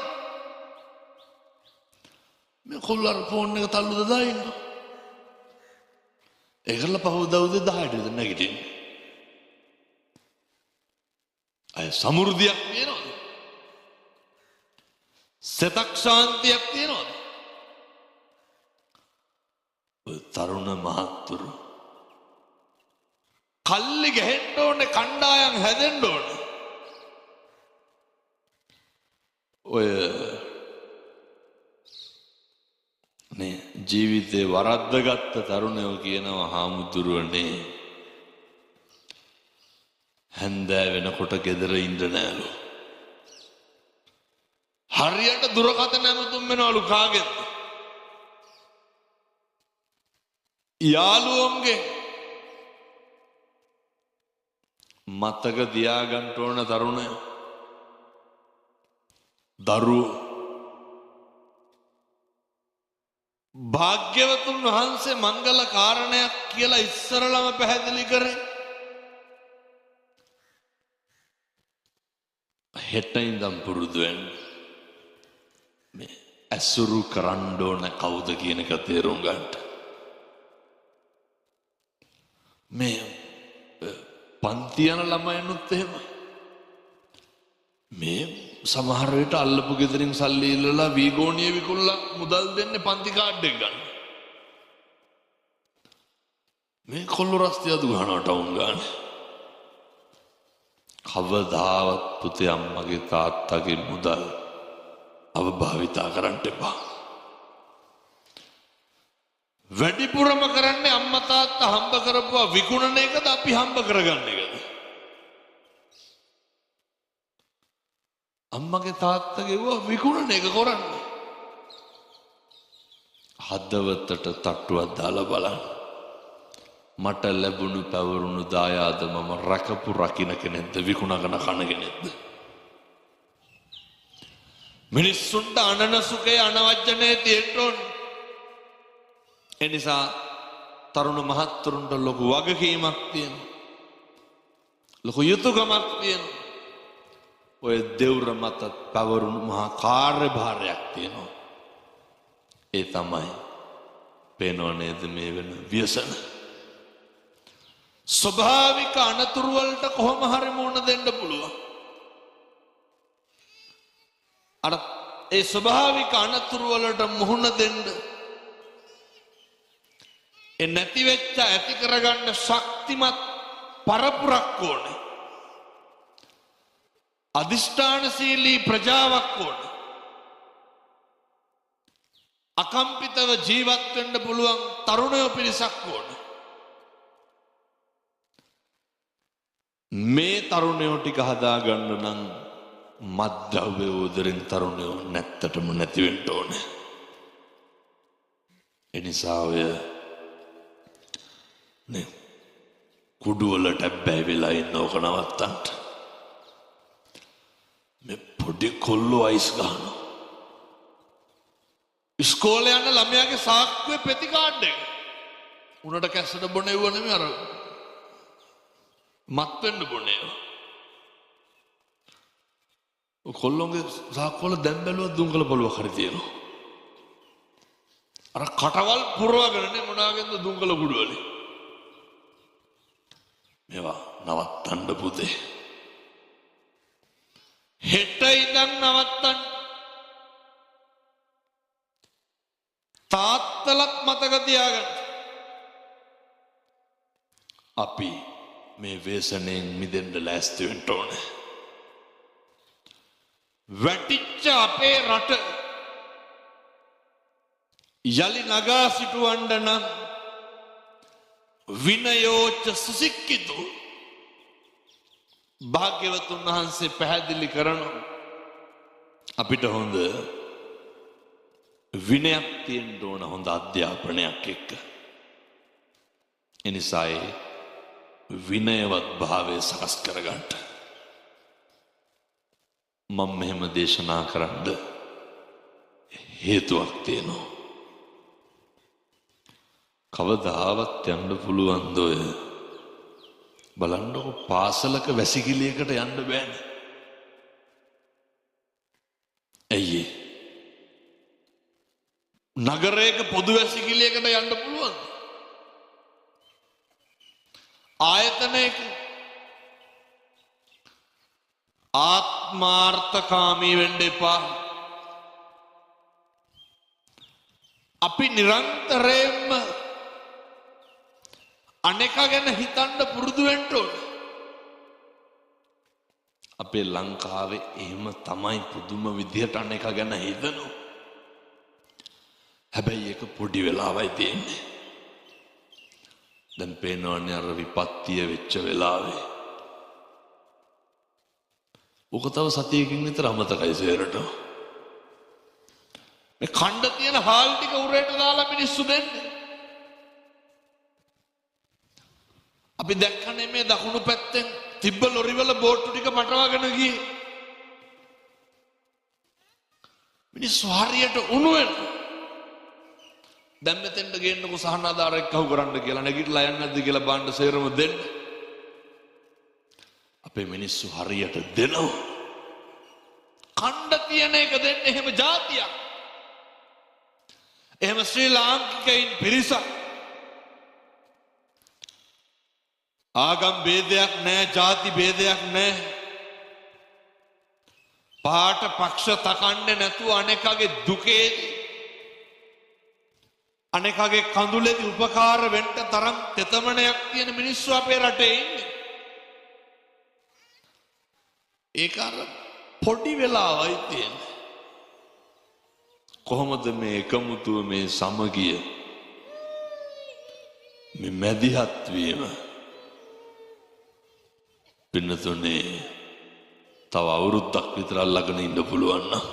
A: මේ කොල්ලර ෆෝන් එක තල්ලු දදා ඉන්නවා. ඒකල පහවදා උදේ 10ට නැගිටින්නේ. අය සමෘද්ධියක් තියෙනවද? සතක් ශාන්තියක් තියෙනවද? තරුණ මහත්තුරු කල්ලි ගහෙන්න ඕනේ කණ්ඩායම් හැදෙන්න ඕනේ. ඔය නේ ජීවිතේ වරද්දගත්ත තරුණයෝ කියනවා හාමුදුරුවනේ හැන්දෑ වෙනකොට ගෙදර ඉන්න නෑලු. හරියට දුරකථන ඇමතුම් වෙනවලු කාගෙන්ද? යාළුවෝන්ගේ. මතක තියාගන්න ඕන තරුණයෝ. දරුවෝ භාග්‍යවතුන් වහන්සේ මංගල කාරණයක් කියලා ඉස්සරලම පැහැදිලි කරේ. හෙට ඉඳන් පුරුදු වෙන්න. මේ ඇසුරු කරන්න ඕන කවුද කියන එක තේරුම් ගන්න. මේ පන්ති යන ළමයිනුත් එහෙමයි. මේ සමහර විට අල්ලපු ගෙදරින් සල්ලි ඉල්ලලා වීගෝණිය විකුණලා මුදල් දෙන්නේ පන්ති කාඩ් එක ගන්න. මේ කොල්ල රස්තිය අදු ගන්නවා ටවුන් ගන්න. කවදාවත් පුතේ අම්මගේ තාත්තගේ මුදල් අවභාවිතා කරන්න එපා. වැඩිපුරම කරන්නේ අම්මා තාත්තා හම්බ කරපුවා විකුණන එකද අපි හම්බ කරගන්න එකද? අම්මගේ තාත්තගේ විකුණන එක කරන්නේ. හදවතට තට්ටුවක් දාලා බලන්න. මට ලැබුණු පැවරුණු දායාද මම රකපු රකින්න කෙනෙක්ද විකුණගෙන කන කෙනෙක්ද? මිනිස්සුන්ට අනන සුඛේ අනවජ්ජනේ තියෙන්න ඕනේ. එනිසා තරුණ මහත්තුරුන්ට ලොකු වගකීමක් තියෙනවා. ලොකු යුතුයකමක් තියෙනවා. ඔය දෙවුර මත පැවරුණු මහා කාර්යභාරයක් තියෙනවා. ඒ තමයි පේනව නේද මේ වෙන ව්‍යසන. ස්වභාවික අනතුරු වලට කොහොම හරි මුහුණ දෙන්න පුළුවන්. අර ඒ ස්වභාවික අනතුරු වලට මුහුණ දෙන්න ඒ නැති වෙච්ච ඇති කරගන්න ශක්තිමත් පරපුරක් ඕනේ. අදිෂ්ඨානශීලී ප්‍රජාවක් ඕනේ. අකම්පිතව ජීවත් වෙන්න පුළුවන් තරුණයෝ පිරිසක් ඕනේ. මේ තරුණයෝ ටික හදාගන්න නම් මත්ද්‍රව්‍ය උදරින් තරුණයෝ නැත්තටම නැති වෙන්න ඕනේ. ඒ නිසා ඔය නේ කුඩු වලට බැහැ වෙලා ඉන්න ඕක නවත්තන්න. මේ පොඩි කොල්ලෝ අයිස් ගන්නවා. ඉස්කෝලේ යන ළමයාගේ සාක්කුවේ පෙති කාඩ් එක. උනට කැස්සට බොන එව්ව නෙමෙයි අර මත් වෙන්න බොනේ. කොල්ලොන්ගේ සාක්කුවල දැන් බැලුවා දුංගල බලුවක් හරි තියෙනවා. අර කටවල් පුරවගෙනනේ මොනාගෙන්ද දුංගල කුඩුවලේ. මේවා නවත්තන්න පුතේ. හෙට ඉඳන් නවත්තන්න. තාත්තලත් මතක තියාගන්න. අපි මේ ව්‍යසනයෙන් මිදෙන්න ලෑස්ති වෙන්න ඕනේ. වැටිච්ච අපේ රට යලි නගා සිටුවන්න නම් විනයෝච සුසික්කිතු භාග්‍යවතුන් වහන්සේ පැහැදිලි කරනවා. අපිට හොඳ විනයක් තියෙන්න ඕන, හොඳ අධ්‍යාපනයක් එක්ක. එනිසායි විනයවත් භාවය සකස් කරගන්න මම මෙහෙම දේශනා කරන්න හේතුවක් තියෙනවා. කවදාවත් යන්න පුළුවන්ද ඔය බලන්නකො පාසලක වැසිකිළියකට යන්න බෑනේ. ඇයි නගරයක පොදු වැසිකිළියකට යන්න පුළුවන්? ආයතනයක ආත්මාර්ථකාමී වෙන්න එපා. අපි නිරන්තරයෙන්ම අනෙක ගැන හිතන්න පුරුදු වෙන්න ඕනේ. අපේ ලංකාවේ එහෙම තමයි පුදුම විදිහට අනෙක ගැන හිතනවා. හැබැයි ඒක පොඩි වෙලාවයි තියෙන්නේ. දැන් පේනවනේ අර විපත්තිය වෙච්ච වෙලාවේ. ඔක තව සතියකින් විතර අමතකයි සේරට. මේ කණ්ඩ තියෙන හාල් ටික උරේට දාලා මිනිස්සු දෙන්නේ. අපි දැක්කනේ මේ දකුණු පැත්තෙන් තිබ්බ ලොරිවල බෝට්ටු ටික පටවගෙන ගියේ. මිනිස්සු හරියට උණු වෙනවා. දැන් මෙතෙන්ට ගේන්නකෝ සහනාධාරයක් කහු කරන්න කියලා නැගිටලා යන්නේ නැද්ද කියලා බාණ්ඩ සේරම දෙන්න. අපේ මිනිස්සු හරියට දෙනවා. කණ්ඩ තියෙන එක දෙන්න එහෙම જાතියක්. එහෙම ශ්‍රී ලාංකිකයින් පිරිසක්. ආගම් ભેදයක් නැහැ, ಜಾති ભેදයක් නැහැ. පාට පක්ෂ තකන්නේ නැතුව අනෙකගේ දුකේදී අනෙකගේ කඳුලේදී උපකාර වෙන්න තරම් තෙතමනයක් තියෙන මිනිස්සු අපේ රටේ ඉන්නේ. ඒක අර පොඩි වෙලාවයි තියෙන්නේ. කොහොමද මේ එකමුතුව මේ සමගිය මේ මැදිහත් වීම පින්නතුනේ තව අවුරුද්දක් විතර අල්ලගෙන ඉන්න පුළුවන් නම්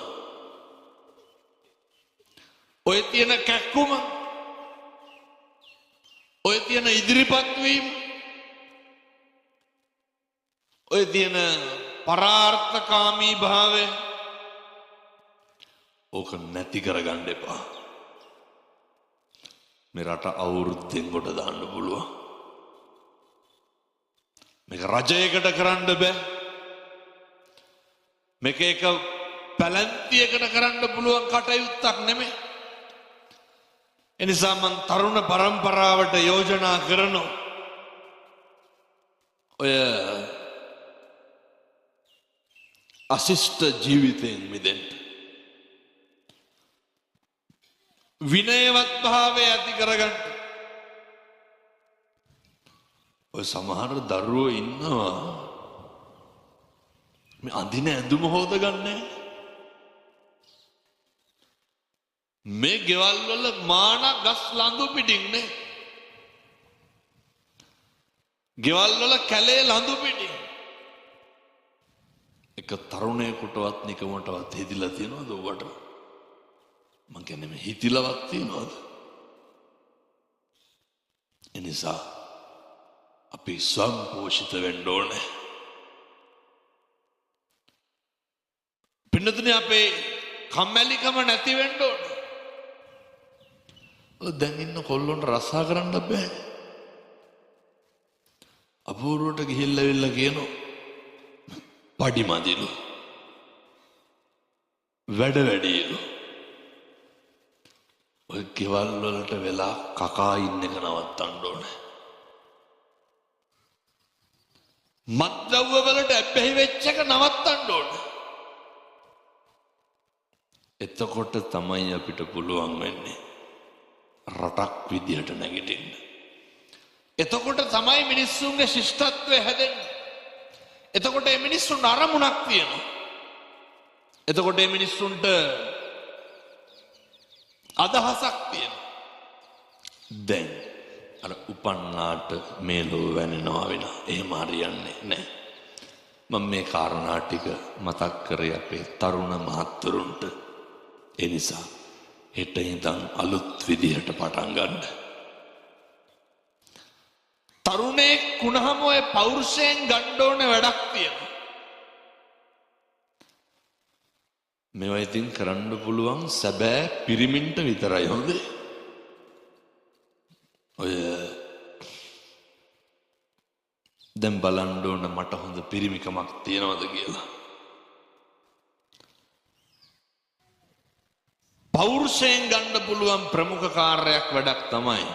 A: ඔය තියෙන කැක්කුම ඔය තියෙන ඉදිරිපත් වීම ඔය තියෙන පරාර්ථකාමී භාවය ඕක නැති කරගන්න එපා. මේ රට අවුරුද්දෙන් කොට දාන්න පුළුවන්. මේක රජයකට කරන්න බෑ. මේක එක පැලැන්තියකට කරන්න පුළුවන් කටයුත්තක් නෙමෙයි. එනිසා මං තරුණ පරම්පරාවට යෝජනා කරනවා ඔය අශිෂ්ට ජීවිතයෙන් මිදෙන්න. විනයවත් භාවය ඇති කරගන්න. ඔය සමහර දරුවෝ ඉන්නවා මේ අඳින ඇඳුම හොදගන්නේ. මේ ගෙවල් වල මාන ගස් ලඳු පිටින්නේ. ගෙවල් වල කැලේ ලඳු පිටින්. එක තරුණයෙකුටවත් නිකමටවත් හිතිලා තියනවද ඔබට? මං කියන්නේ මේ හිතිලවත් තියනවද? එනිසා අපි සම්පෝෂිත වෙන්න ඕනේ. පින්නතුනේ අපේ කම්මැලිකම නැති වෙන්න ඕනේ. දැන් ඉන්න කොල්ලොන්ට රස්සා කරන්න බෑ. අපූර්වට ගිහිල්ලා කියනවා පඩි මදිලු වැඩ වැඩිලු. ඔය ගෙවල් වලට වෙලා කකා ඉන්න එක නවත්තන්න ඕනේ. මත්ද්‍රව්‍ය වලට ඇබ්බැහි වෙච්ච එක නවත්තන්න ඕනේ. එතකොට තමයි අපිට පුළුවන් වෙන්නේ රටක් විදියට නැගිටින්න. එතකොට තමයි මිනිස්සුන්ගේ ශිෂ්ටත්වය හැදෙන්නේ. එතකොට මේ මිනිස්සුන්ට අරමුණක් තියෙනවා. එතකොට මේ මිනිස්සුන්ට අදහසක් තියෙනවා. දැන් අර උපන්නාට මේ ලෝ වෙනවා වෙන එහෙම හරියන්නේ නැහැ. මම මේ කාරණා ටික මතක් කරේ අපේ තරුණ මහත්තුරුන්ට. ඒ නිසා හෙට ඉඳන් අලුත් විදිහට පටන් ගන්න. තරුණයෙක් වුණාම ඔය පෞරුෂයෙන් ගන්න ඕන වැඩක් තියෙනවා. මේවා ඉතින් කරන්න පුළුවන් සැබෑ පිරිමින්ට විතරයි හොඳේ. ඔය දැන් බලන්න ඕන මට හොඳ පිරිමිකමක් තියෙනවද කියලා. පෞරුෂයෙන් ගන්න පුළුවන් ප්‍රමුඛ කාර්යයක් වැඩක් තමයි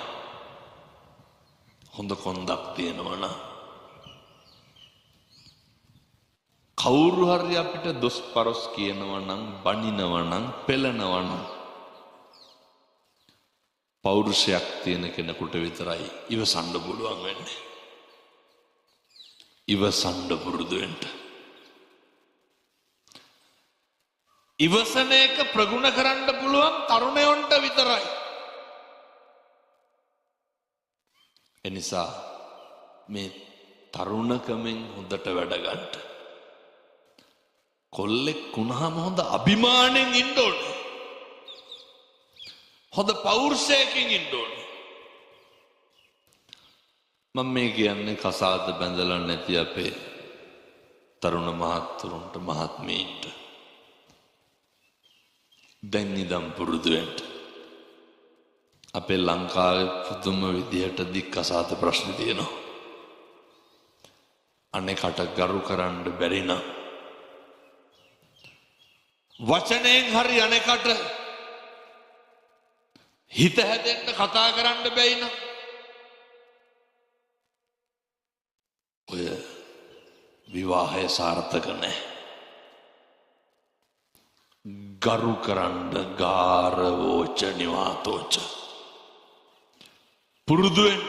A: හොඳ කොන්දක් තියෙනවා නම් කවුරු හරි අපිට දොස් පරොස් කියනවා නම් බනිනවා නම් පෙළනවා නම් පෞරුෂයක් තියෙන කෙනෙකුට විතරයි ඉවසන්න පුළුවන් වෙන්නේ. ඉවසන්න පුරුදු වෙන්න. ඉවසන එක ප්‍රගුණ කරන්න පුළුවන් තරුණයන්ට විතරයි. එනිසා මේ තරුණකමෙන් හොඳට වැඩ ගන්න. කොල්ලෙක් වුණාම හොඳ අභිමාණයෙන් ඉන්න ඕනේ. හොඳ පෞරුෂයකින් ඉන්න ඕනේ. මම මේ කියන්නේ කසාද බැඳලා නැති අපේ තරුණ මහත්තුරුන්ට මහත්මීන්ට. දැන් ඉඳන් පුරුදු වෙන්න. අපේ ලංකාවේ පුදුම විදිහට දික්කසාද ප්‍රශ්න තියෙනවා. අනේකට ගරු කරන්න බැරි නම් වචනයෙන් හරි අනේකට හිත හැදෙන්න කතා කරන්න බැයි නම් ඔය විවාහය සාර්ථක නැහැ. ගරු කරන්න ගාරවෝච නිවාතෝච පුරුදු වෙන්න.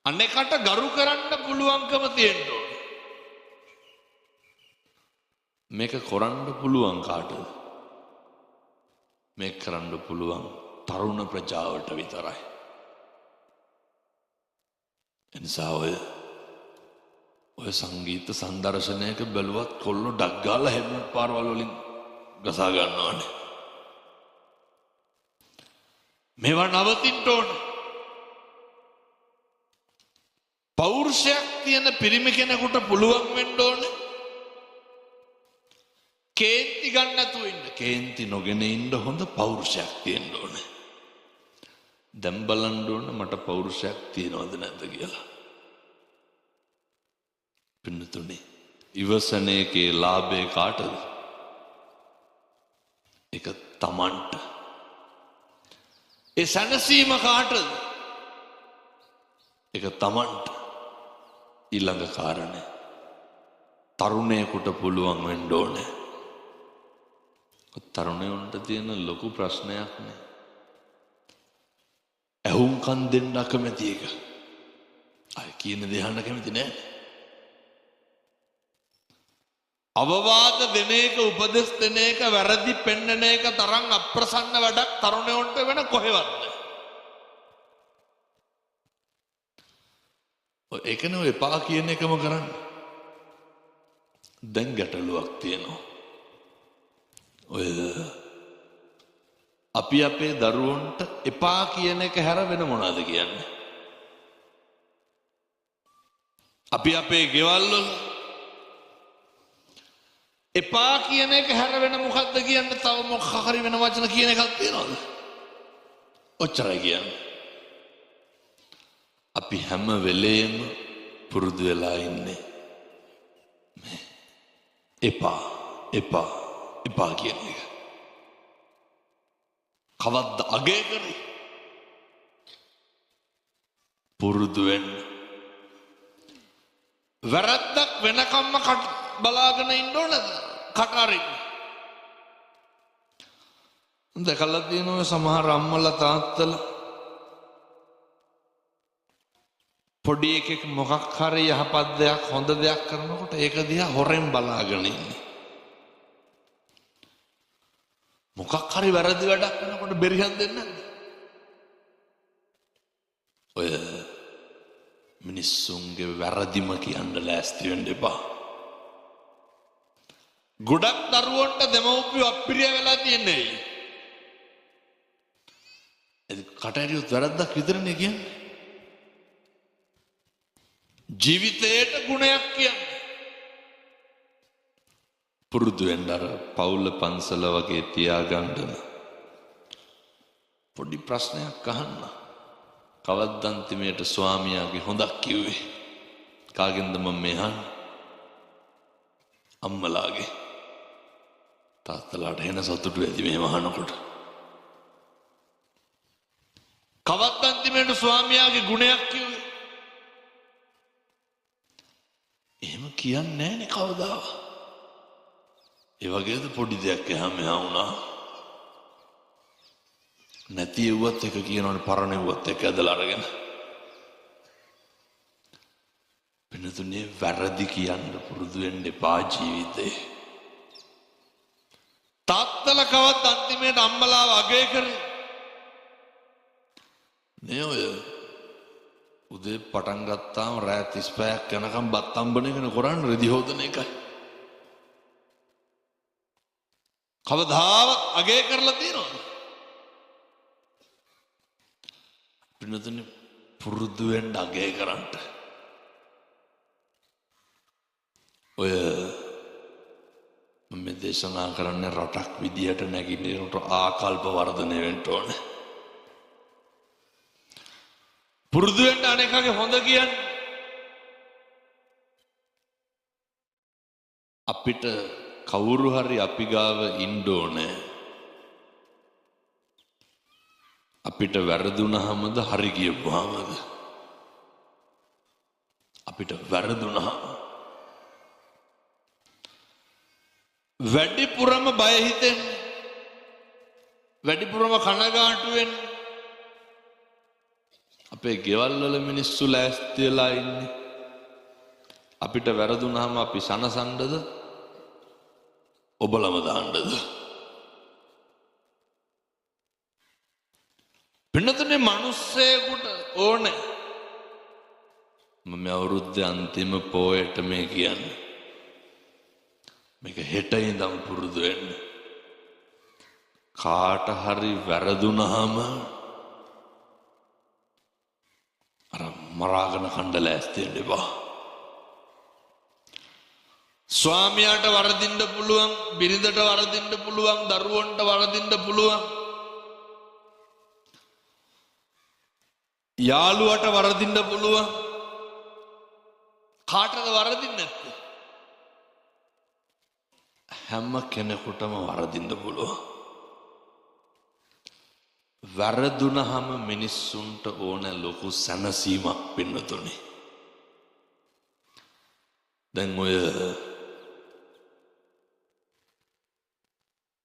A: අනේකට ගරු කරන්න පුළුවන්කම තියෙන්න ඕනේ. මේක කරන්න පුළුවන් කාටද? මේක කරන්න පුළුවන් තරුණ ප්‍රජාවට විතරයි. එනිසා ඔය සංගීත සංදර්ශනයක බැලුවත් කොල්ලෝ ඩක් ගාලා හෙල්මට් පාරවල් වලින් ගසා ගන්නවානේ. මේවා නවතින්න ඕනේ. පෞරුෂයක් තියෙන පිරිමි කෙනෙකුට පුළුවන් වෙන්න ඕනේ කේන්ති ගන්න නැතුව ඉන්න. කේන්ති නොගෙන ඉන්න හොඳ පෞරුෂයක් තියෙන්න ඕනේ. දැන් බලන්න ඕනේ මට පෞරුෂයක් තියෙනවද නැද්ද කියලා. පින්නතුනේ ඉවසන එකේ ලාභය කාටද? ඒක තමන්ට. ඒ සැනසීම කාටද? ඒක තමන්ට. ඊළඟ කාරණේ තරුණයෙකුට පුළුවන් වෙන්න ඕනේ. තරුණයන්ට තියෙන ලොකු ප්‍රශ්නයක් නේ. ඇහුම්කන් දෙන්න අකමැති එක. අය කියන දේ අහන්න කැමති නෑ. අවවාද දෙන එක, උපදෙස් දෙන එක, වැරදි පෙන්නන එක තරම් අප්‍රසන්න වැඩක් තරුණයන්ට වෙන කොහෙවත් නෑ. ඒකනේ ඔය එපා කියන එකම කරන්නේ. දැන් ගැටලුවක් තියෙනවා. ඔය අපි අපේ දරුවන්ට එපා කියන එක හැර වෙන මොනවද කියන්නේ? අපි අපේ ගෙවල් වල එපා කියන එක හැර වෙන මොකද්ද කියන්නේ? තව මොකක් හරි වෙන වචන කියන එකක් තියෙනවද? ඔච්චරයි කියන්නේ. අපි හැම වෙලේම පුරුදු වෙලා ඉන්නේ එපා එපා එපා කියන එක. කවද්ද අගය කරේ? පුරුදු වෙන්න. වැරද්දක් වෙනකම්ම බලාගෙන ඉන්න ඕනද? කට අරින්න. දැකලා තියෙනවා සමහර අම්මලා තාත්තලා පොඩි එකෙක් මොකක් හරි යහපත් දෙයක් හොඳ දෙයක් කරනකොට ඒක දිහා හොරෙන් බලාගෙන ඉන්නේ. මොකක් හරි වැරදි වැඩක් කරනකොට බෙරිහක් දෙන්නේ නැද්ද? ඔය මිනිස්සුන්ගේ වැරදිම කියන්න ලෑස්ති වෙන්න එපා. ගොඩක් දරුවන්ට දෙමව්පියෝ අප්‍රිය වෙලා තියන්නේ. ඒක කට ඇරියොත් වැරද්දක් විතරනේ කියන්නේ. ජීවිතයට ගුණයක් කියන්නේ. පුරුදු වෙන්න අර පවුල පන්සල වගේ තියාගන්න. පොඩි ප්‍රශ්නයක් අහන්න. කවද්ද අන්තිමේට ස්වාමියාගේ හොඳක් කිව්වේ? කාගෙන්ද මම මේ අහන්නේ? අම්මලාගේ. තාත්තලාට එන සතුටු ඇති මෙහෙම අහනකොට. කවද්ද අන්තිමේට ස්වාමියාගේ ගුණයක් කිව්වේ? එහෙම කියන්නේ නැහැනේ කවදාවත්. ඒ වගේද පොඩි දෙයක් එහා මෙහා වුණා. නැති එව්වත් එක කියනවනේ පරණ එව්වත් එක ඇදලා අරගෙන. වෙනතුනේ වැරදි කියන්න පුරුදු වෙන්න එපා ජීවිතේ. තාත්තලා කවද්ද අන්තිමේට අම්මලාව අගය කරේ? නේ ඔය උදේ පටන් ගත්තාම රෑ 35ක් යනකම් බත් අම්බන එකන කරන්නේ රෙදි හොදන එකයි. කවදාවත් අගය කරලා තියෙනවද? පින්නතුනේ පුරුදු වෙන්න අගය කරන්න. ඔය මම දේශනා කරන්නේ රටක් විදියට නැගිටිනට ආකල්ප වර්ධනය වෙන්න ඕනේ. පුරුදු වෙන්න අනේකගේ හොඳ කියන්නේ අපිට කවුරු හරි අපි ගාව ඉන්න ඕනේ. අපිට වැරදුනහමද හරි කියපුවාමද? අපිට වැරදුනහම වැඩිපුරම බය හිතෙන්නේ, වැඩිපුරම කනගාටු වෙන්නේ අපේ ගෙවල් වල මිනිස්සු ලෑස්ති වෙලා ඉන්නේ. අපිට වැරදුනහම අපි සනසන්නද ඔබලම දාන්නද? පින්නතුනේ මිනිස්සෙකුට ඕනේ. මම අවුරුද්දේ අන්තිම පොයට මේ කියන්නේ. මේක හෙට ඉඳන් පුරුදු වෙන්න. කාට හරි වැරදුනහම අර මරාගෙන කණ්ඩ ලෑස්ති වෙන්න එපා. ස්වාමියාට වරදින්න පුළුවන්, බිරිඳට වරදින්න පුළුවන්, දරුවන්ට වරදින්න පුළුවන්, යාළුවට වරදින්න පුළුවන්. කාටද වරදින්නේ නැත්තේ? හැම කෙනෙකුටම වරදින්න පුළුවන්. වැරදුනහම මිනිස්සුන්ට ඕන ලොකු සැනසීමක් පින්නතුනේ. දැන් ඔය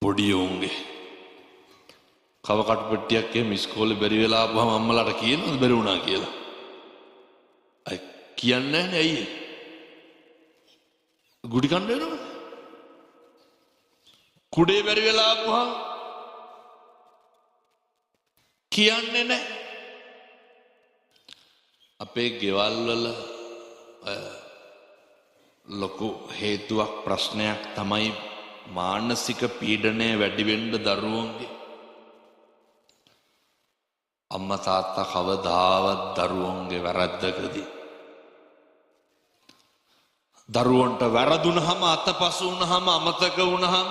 A: පොඩි උන්ගේ කව කටු පෙට්ටියක් එහෙම ඉස්කෝලේ බැරි වෙලා ආපුවම අම්මලාට කියනවද බැරි වුණා කියලා? අය කියන්නේ නැහනේ ඇයි? ගුඩි කන්න වෙනවද? කුඩේ බැරි වෙලා ආපුවම කියන්නේ නැහැ. අපේ ගෙවල් වල ලොකු හේතුවක් ප්‍රශ්නයක් තමයි මානසික පීඩනය වැඩි වෙන්න දරුවන්ගේ. අම්මා තාත්තා කවදාවත් දරුවන්ගේ වැරද්දකදී දරුවන්ට වැරදුනහම අතපසු වුනහම අමතක වුනහම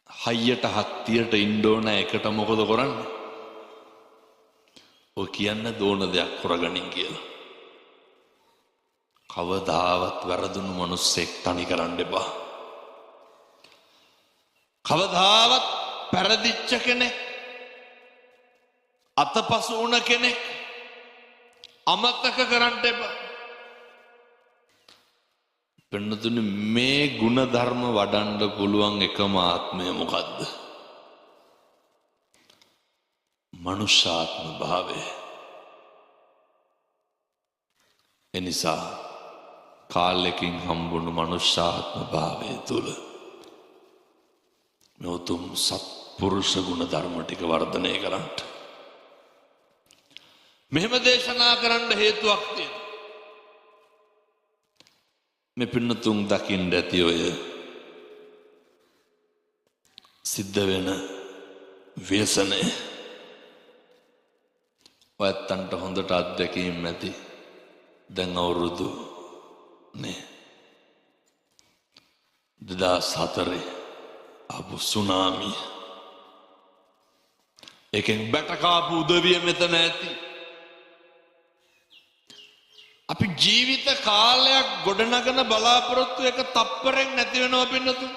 A: හයියට හත්තියට ඉන්න ඕන එකට මොකද කරන්නේ? ඔය කියන්න දෝන දෙයක් කරගනින් කියලා. කවදාවත් වැරදුණු මිනිස්සෙක් තනි කරන්න එපා. කවදාවත් පෙරදිච්ච කෙනෙක්, අතපසු වුණ කෙනෙක් අමතක කරන්න එපා. පින්නතුනේ මේ ගුණ ධර්ම වඩන්න පුළුවන් එකම ආත්මය මොකද්ද? මනුෂ්‍යාත්ම භාවය. එනිසා කාලෙකින් හම්බුණු මනුෂ්‍යාත්ම භාවය තුල මේ උතුම් සත්පුරුෂ ගුණ ධර්ම ටික වර්ධනය කරන්න. මෙහෙම දේශනා කරන්න හේතුවක් තියෙනවා. මේ පින්නතුන් දකින්න ඇති ඔය සිද්ධ වෙන ව්‍යසනය ඔයත්තන්ට හොඳට අත්දැකීම් ඇති. දැන් අවුරුදු නේ 2004 ආපු සුනාමිය. එකෙන් බැටකාපු උදවිය මෙතන ඇති. අපි ජීවිත කාලයක් ගොඩනගන බලාපොරොත්තු එක තප්පරෙන් නැති වෙනවා පින්නතුන්.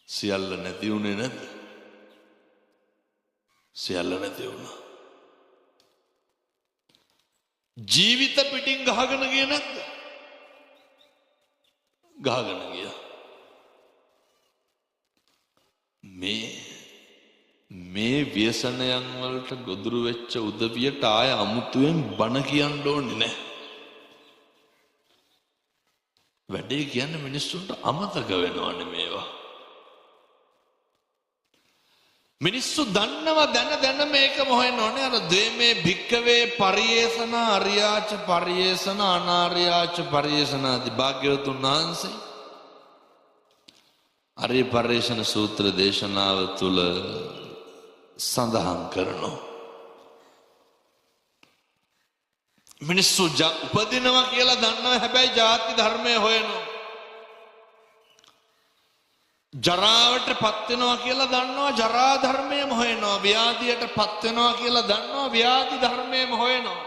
A: සියල්ල නැති වුණේ නැද්ද? සියල්ල නැති වුණා. ජීවිත පිටින් ගහගෙන ගියේ නැද්ද? ගහගෙන ගියා. මේ ව්‍යසනයන් වලට ගොදුරු වෙච්ච උදවියට ආය අමුතුවෙන් බණ කියන්න ඕනේ නැහැ. වැඩේ කියන්නේ මිනිස්සුන්ට අමතක වෙනවනේ මේවා. මිනිස්සු දන්නවා දැන මේක මොහෙන්න ඕනේ. අර ද්වේමේ භික්කවේ පරියේෂණ අරියාච පරියේෂණ අනාරියාච පරියේෂණ ආදී භාග්‍යවතුන් වහන්සේ අරිය පරියේෂණ සූත්‍ර දේශනාව තුල සඳහන් කරනවා. මිනිස්සු උපදිනවා කියලා දන්නවා, හැබැයි ජාති ධර්මය හොයනවා. ජරාවට පත් වෙනවා කියලා දන්නවා, ජරා ධර්මයම හොයනවා. ව්‍යාධියට පත් වෙනවා කියලා දන්නවා, ව්‍යාධි ධර්මයම හොයනවා.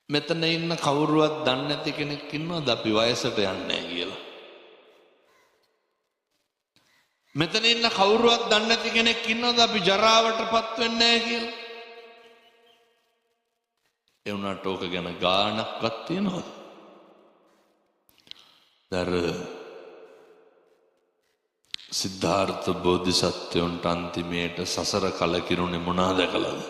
A: මෙතන ඉන්න කවුරුවත් දන්නේ නැති කෙනෙක් ඉන්නවද අපි වයසට යන්නේ නැහැ කියලා? මෙතන ඉන්න කවුරුවත් දන්නේ නැති කෙනෙක් ඉන්නවද අපි ජරාවට පත් වෙන්නේ නැහැ කියලා? ඒ වුණාට ඕක ගැන ගාණක්වත් තියනවද? සිද්ධාර්ථ බෝධිසත්වයන්ට අන්තිමේට සසර කලකිරුණේ මොනා දැකලාද?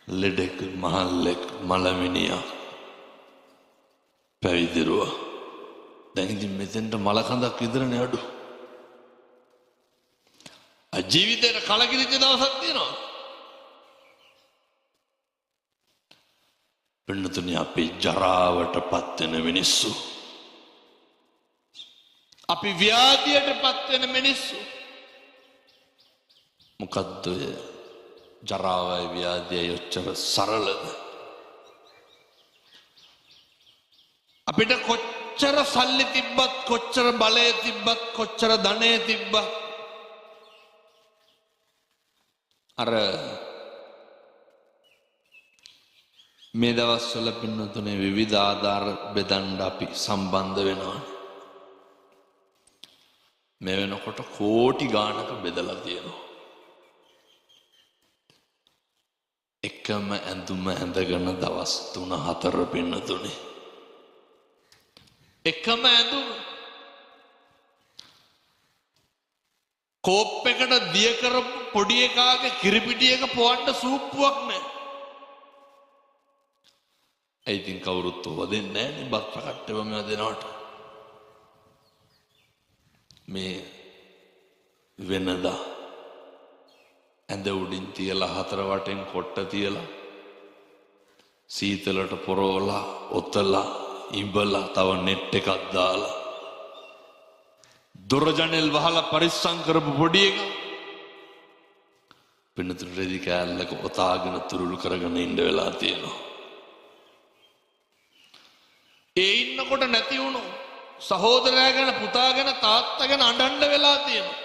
A: ලෙඩෙක්, මහල්ලෙක්, මලමිනියක් පැවිදිරුවා. දැන් ඉතින් මෙතෙන්ට මලකඳක් විතරනේ අඩු. ජීවිතේට කලකිරිච්ච දවසක් තියෙනවා. පින්නතුනි, අපි ජරාවට පත් වෙන මිනිස්සු, අපි ව්‍යාධියට පත් වෙන මිනිස්සු. මොකද්ද ජරාවයි ව්‍යාධියයි ඔච්චර සරලද? අපිට කොච්චර සල්ලි තිබ්බත්, කොච්චර බලය තිබ්බත්, කොච්චර ධනය තිබ්බත් අර මේ දවස්වල පින්නතුනේ විවිධ ආධාර බෙදන්න අපි සම්බන්ධ වෙනවා. මේ වෙනකොට කෝටි ගාණක බෙදලා තියෙනවා. එකම ඇඳුම ඇඳගෙන දවස් 3-4 පින්නතුනේ. එකම ඇඳුම. කෝප් එකට දිය කරපු පොඩි එකාගේ කිරිපිටියක පොවන්න සූප්පුවක් නැහැ. ඒ ඉතින් කවුරුත් ඔබ දෙන්නේ නැහැ නේ බත් පකට්ටව මේවා දෙනවට. මේ වෙනදා ඇඳ උඩින් තියලා 4 වටෙන් කොට්ට තියලා සීතලට පොරවලා ඔතලා ඉඹලා තව නෙට් එකක් දාලා දොර ජනෙල් වහලා පරිස්සම් කරපු පොඩි එක පින්නතුරු රෙදි කෑල්ලක ඔතාගෙන තුරුළු කරගෙන ඉන්න වෙලා තියෙනවා. ඒ ඉන්නකොට නැති වුණු සහෝදරයා ගැන, පුතා ගැන, තාත්තා ගැන අඬන්න වෙලා තියෙනවා.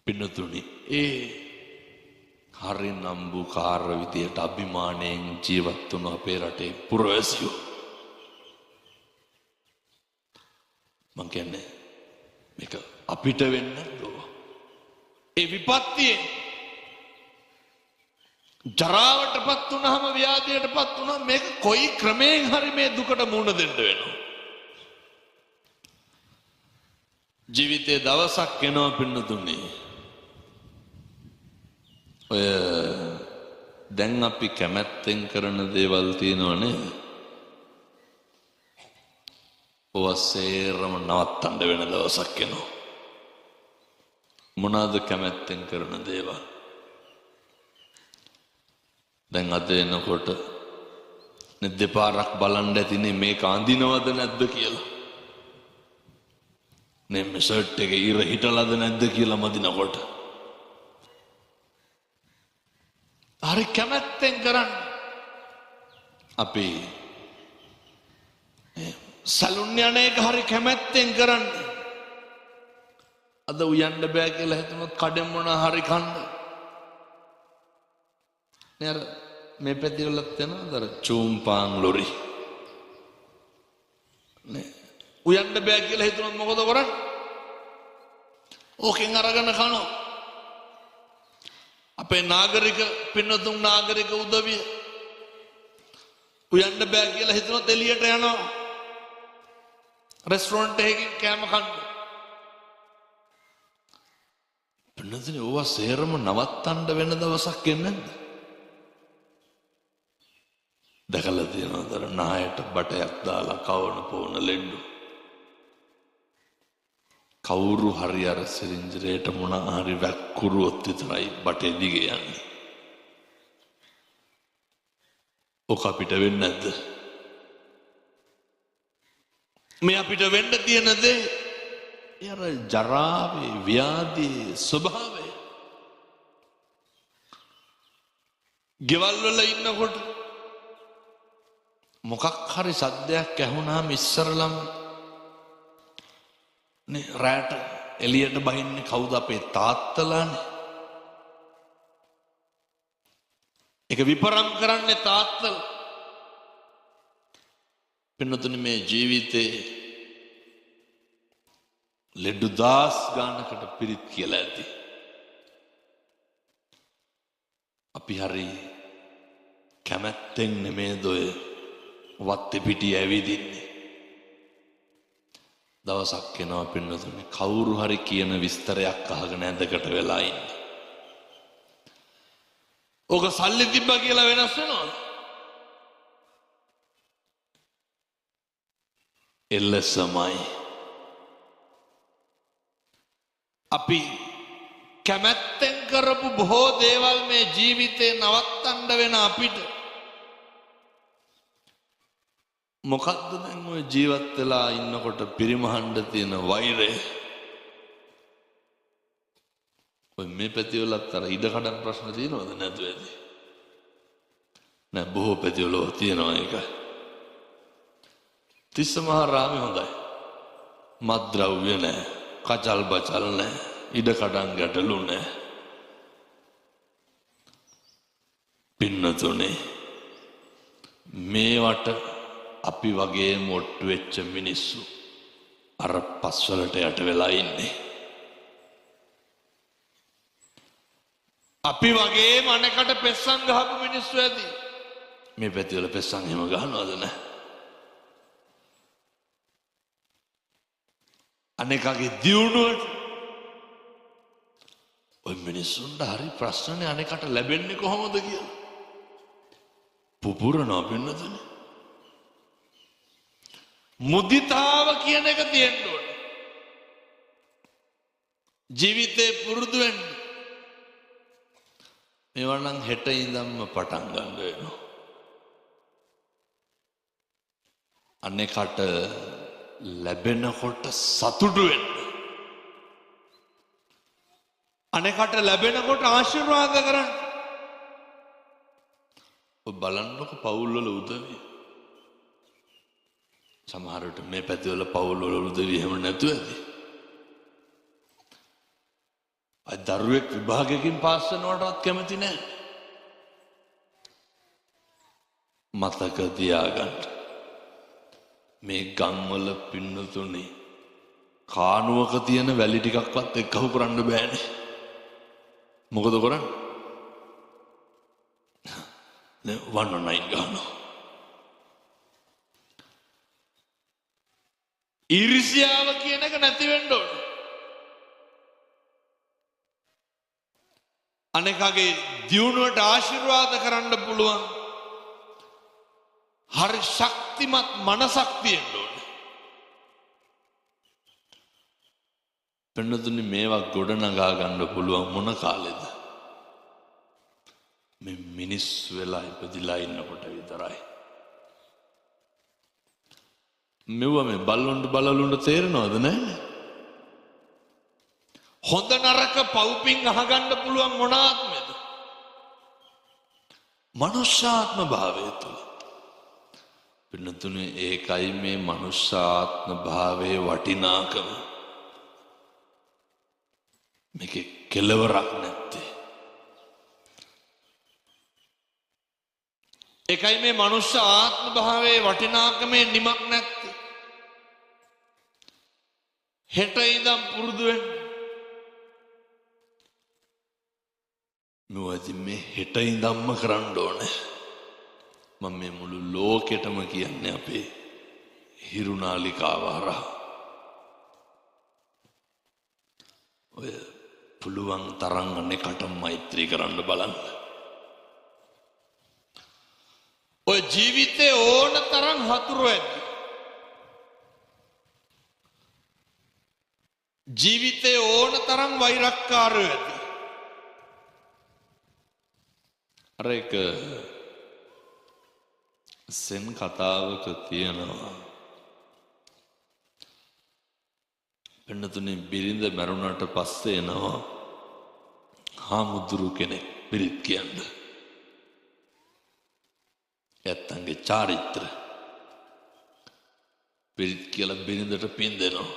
A: පින්නතුනි, ඒ හරි නම්බුකාර විදියට අභිමාණයෙන් ජීවත් වුණු අපේ රටේ පුරවැසියෝ, මං කියන්නේ මේක අපිට වෙන්නේ නැද්ද? ඒ විපත්තියේ ජරාවටපත් වුණාම, ව්‍යාධියටපත් වුණාම මේක කොයි ක්‍රමයෙන් හරි මේ දුකට මුහුණ දෙන්න වෙනවා. ජීවිතේ දවසක් එනවා පින්නතුනි. ඔය දැන් අපි කැමැත්තෙන් කරන දේවල් තියෙනවනේ, ඔය සේරම නවත්තන්න වෙන දවසක් එනවා. මොනවාද කැමැත්තෙන් කරන දේවල්? දැන් අද එනකොට දෙපාරක් බලන්න ඇතිනේ මේක අඳිනවද නැද්ද කියලා. නේ මේ ෂර්ට් එකේ ඉර හිටලාද නැද්ද කියලා මදිනකොට. හරි කැමැත්තෙන් කරන්නේ. අපි සලුන් යන එක හරි කැමැත්තෙන් කරන්නේ. අද උයන්න බෑ කියලා හිතනොත් කඩෙන් මොන හරි කන්න. නේද? මේ පැතිවලත් යනවා අර චූම්පාන් ලොරි. නේ. උයන්න බෑ කියලා හිතනොත් මොකද කරන්නේ? ඕකෙන් අරගෙන කනවා. අපේ නාගරික පින්නතුන් නාගරික උදවිය උයන්න බෑ කියලා හිතනොත් එළියට යනවා. රෙස්ටොරන්ට් එකකින් කෑම කන්න. පින්නතුනි ඕවා සේරම නවත්තන්න වෙන දවසක් එන්නේ නැද්ද? දැකලා තියෙනවද අර නායට බටයක් දාලා කවන පොවන ලෙඩ්ඩු. කවුරු හරි අර සිරින්ජරේට මොන හරි වැක්කුරුවොත් විතරයි බටේ දිගේ යන්නේ. ඔක අපිට වෙන්නේ නැද්ද? මේ අපිට වෙන්න තියෙන දේ අර ජරාවේ ව්‍යාධියේ ස්වභාවය. ගෙවල් වල ඉන්නකොට මොකක් හරි සද්දයක් ඇහුණාම ඉස්සරලම නේ රැට එළියට බහින්නේ කවුද? අපේ තාත්තලානේ. ඒක විපරම් කරන්නේ තාත්තලා. පින්නතුනි මේ ජීවිතේ ලෙඩු දාස් ගානකට පිරිත් කියලා ඇති. අපි හරි කැමැත්තෙන් නෙමේද ඔය වත්තේ පිටිය ඇවිදින්නේ. දවසක් එනවා පින්නතුනි කවුරු හරි කියන විස්තරයක් අහගෙන ඇඳකට වෙලා ඉන්නේ. ඕක සල්ලි තිබ්බා කියලා වෙනස් වෙනවද? එල්ලසමයි. අපි කැමැත්තෙන් කරපු බොහෝ දේවල් මේ ජීවිතේ නවත්තන්න වෙන අපිට මොකද්ද දැන් ඔය ජීවත් වෙලා ඉන්නකොට පිරිමහන්න තියෙන වෛරය? ඔය මේ පැතිවලත් අර ඉඩකඩම් ප්‍රශ්න තියෙනවද නැද්ද ඇති? නෑ බොහෝ පැතිවල තියෙනවා ඒක. තිස්ස මහ රාමේ හොඳයි. මත්ද්‍රව්‍ය නෑ, කචල් බචල් නෑ, ඉඩකඩම් ගැටලු නෑ. පින්නතුනේ මේවට අපි වගේ මොට්ටු වෙච්ච මිනිස්සු අර පස්වලට යට වෙලා ඉන්නේ. අපි වගේ මනකට පෙස්සන් ගහපු මිනිස්සු ඇති. මේ පැතිවල පෙස්සන් එහෙම ගහනවද නැහැ? අනේකගේ දියුණුවට ඔය මිනිස්සුන්ට හරි ප්‍රශ්නනේ අනේකට ලැබෙන්නේ කොහොමද කියලා. පුපුරනවා පින්නතුනේ. මුදිතාව කියන එක තියෙන්න ඕනේ. ජීවිතේ පුරුදු වෙන්න. මේවා නම් හෙට ඉඳන්ම පටන් ගන්න වෙනවා. අනේකට ලැබෙනකොට සතුටු වෙන්න. අනේකට ලැබෙනකොට ආශිර්වාද කරන්න. ඔබ බලන්නකො පවුල් වල උදවිය. සමහරට මේ පැතිවල පවුල් වල උදවිය එහෙම නැතුව ඇති. අය දරුවෙක් විභාගයකින් පාස් වෙනවටවත් කැමති නැහැ. මතක තියාගන්න. මේ ගම්වල පින්නතුනේ කානුවක තියෙන වැලි ටිකක්වත් එක්කහු කරන්න බෑනේ. මොකද කරන්නේ? නේ 109 ගන්නවා. ඊර්ෂ්‍යාව කියන එක නැති වෙන්න ඕනේ. අනේකගේ දියුණුවට ආශිර්වාද කරන්න පුළුවන් හරි ශක්තිමත් මනසක් තියෙන්න ඕනේ. පින්නතුනි මේවා ගොඩනගා ගන්න පුළුවන් මොන කාලෙද? මේ මිනිස් වෙලා ඉපදිලා ඉන්නකොට විතරයි. මෙව මේ බල්ලොන්ට බලලුන්ට තේරෙනවද නැහැ? හොඳ නරක පව්පින් අහගන්න පුළුවන් මොන ආත්මෙද? මනුෂ්‍යාත්ම භාවය තුල. පින්නතුනේ ඒකයි මේ මනුෂ්‍යාත්ම භාවයේ වටිනාකම. මේකේ කෙලවරක් නැත්තේ. ඒකයි මේ මනුෂ්‍ය ආත්ම භාවයේ වටිනාකමේ නිමක් නැත්තේ. හෙට ඉඳන් පුරුදු වෙන්න. මෙවදී මේ හෙට ඉඳන්ම කරන්න ඕනේ. මම මේ මුළු ලෝකෙටම කියන්නේ අපේ හිරුනාලිකාව හරහා. ඔය පුළුවන් තරම් අනේකට මෛත්‍රී කරන්න බලන්න. ඔය ජීවිතේ ඕන තරම් හතුරු ඇද්දි. ජීවිතේ ඕන තරම් වෛරක්කාරයෝ ඇද්දි. අර එක සෙන් කතාවක තියෙනවා. පෙන්නතුනේ බිරිඳ මරුණට පස්සේ එනවා හාමුදුරු කෙනෙක් පිරිත් කියන්න. ඇත්තන්ගේ චාරිත්‍ර පිරිත් කියලා බිරිඳට පින් දෙනවා.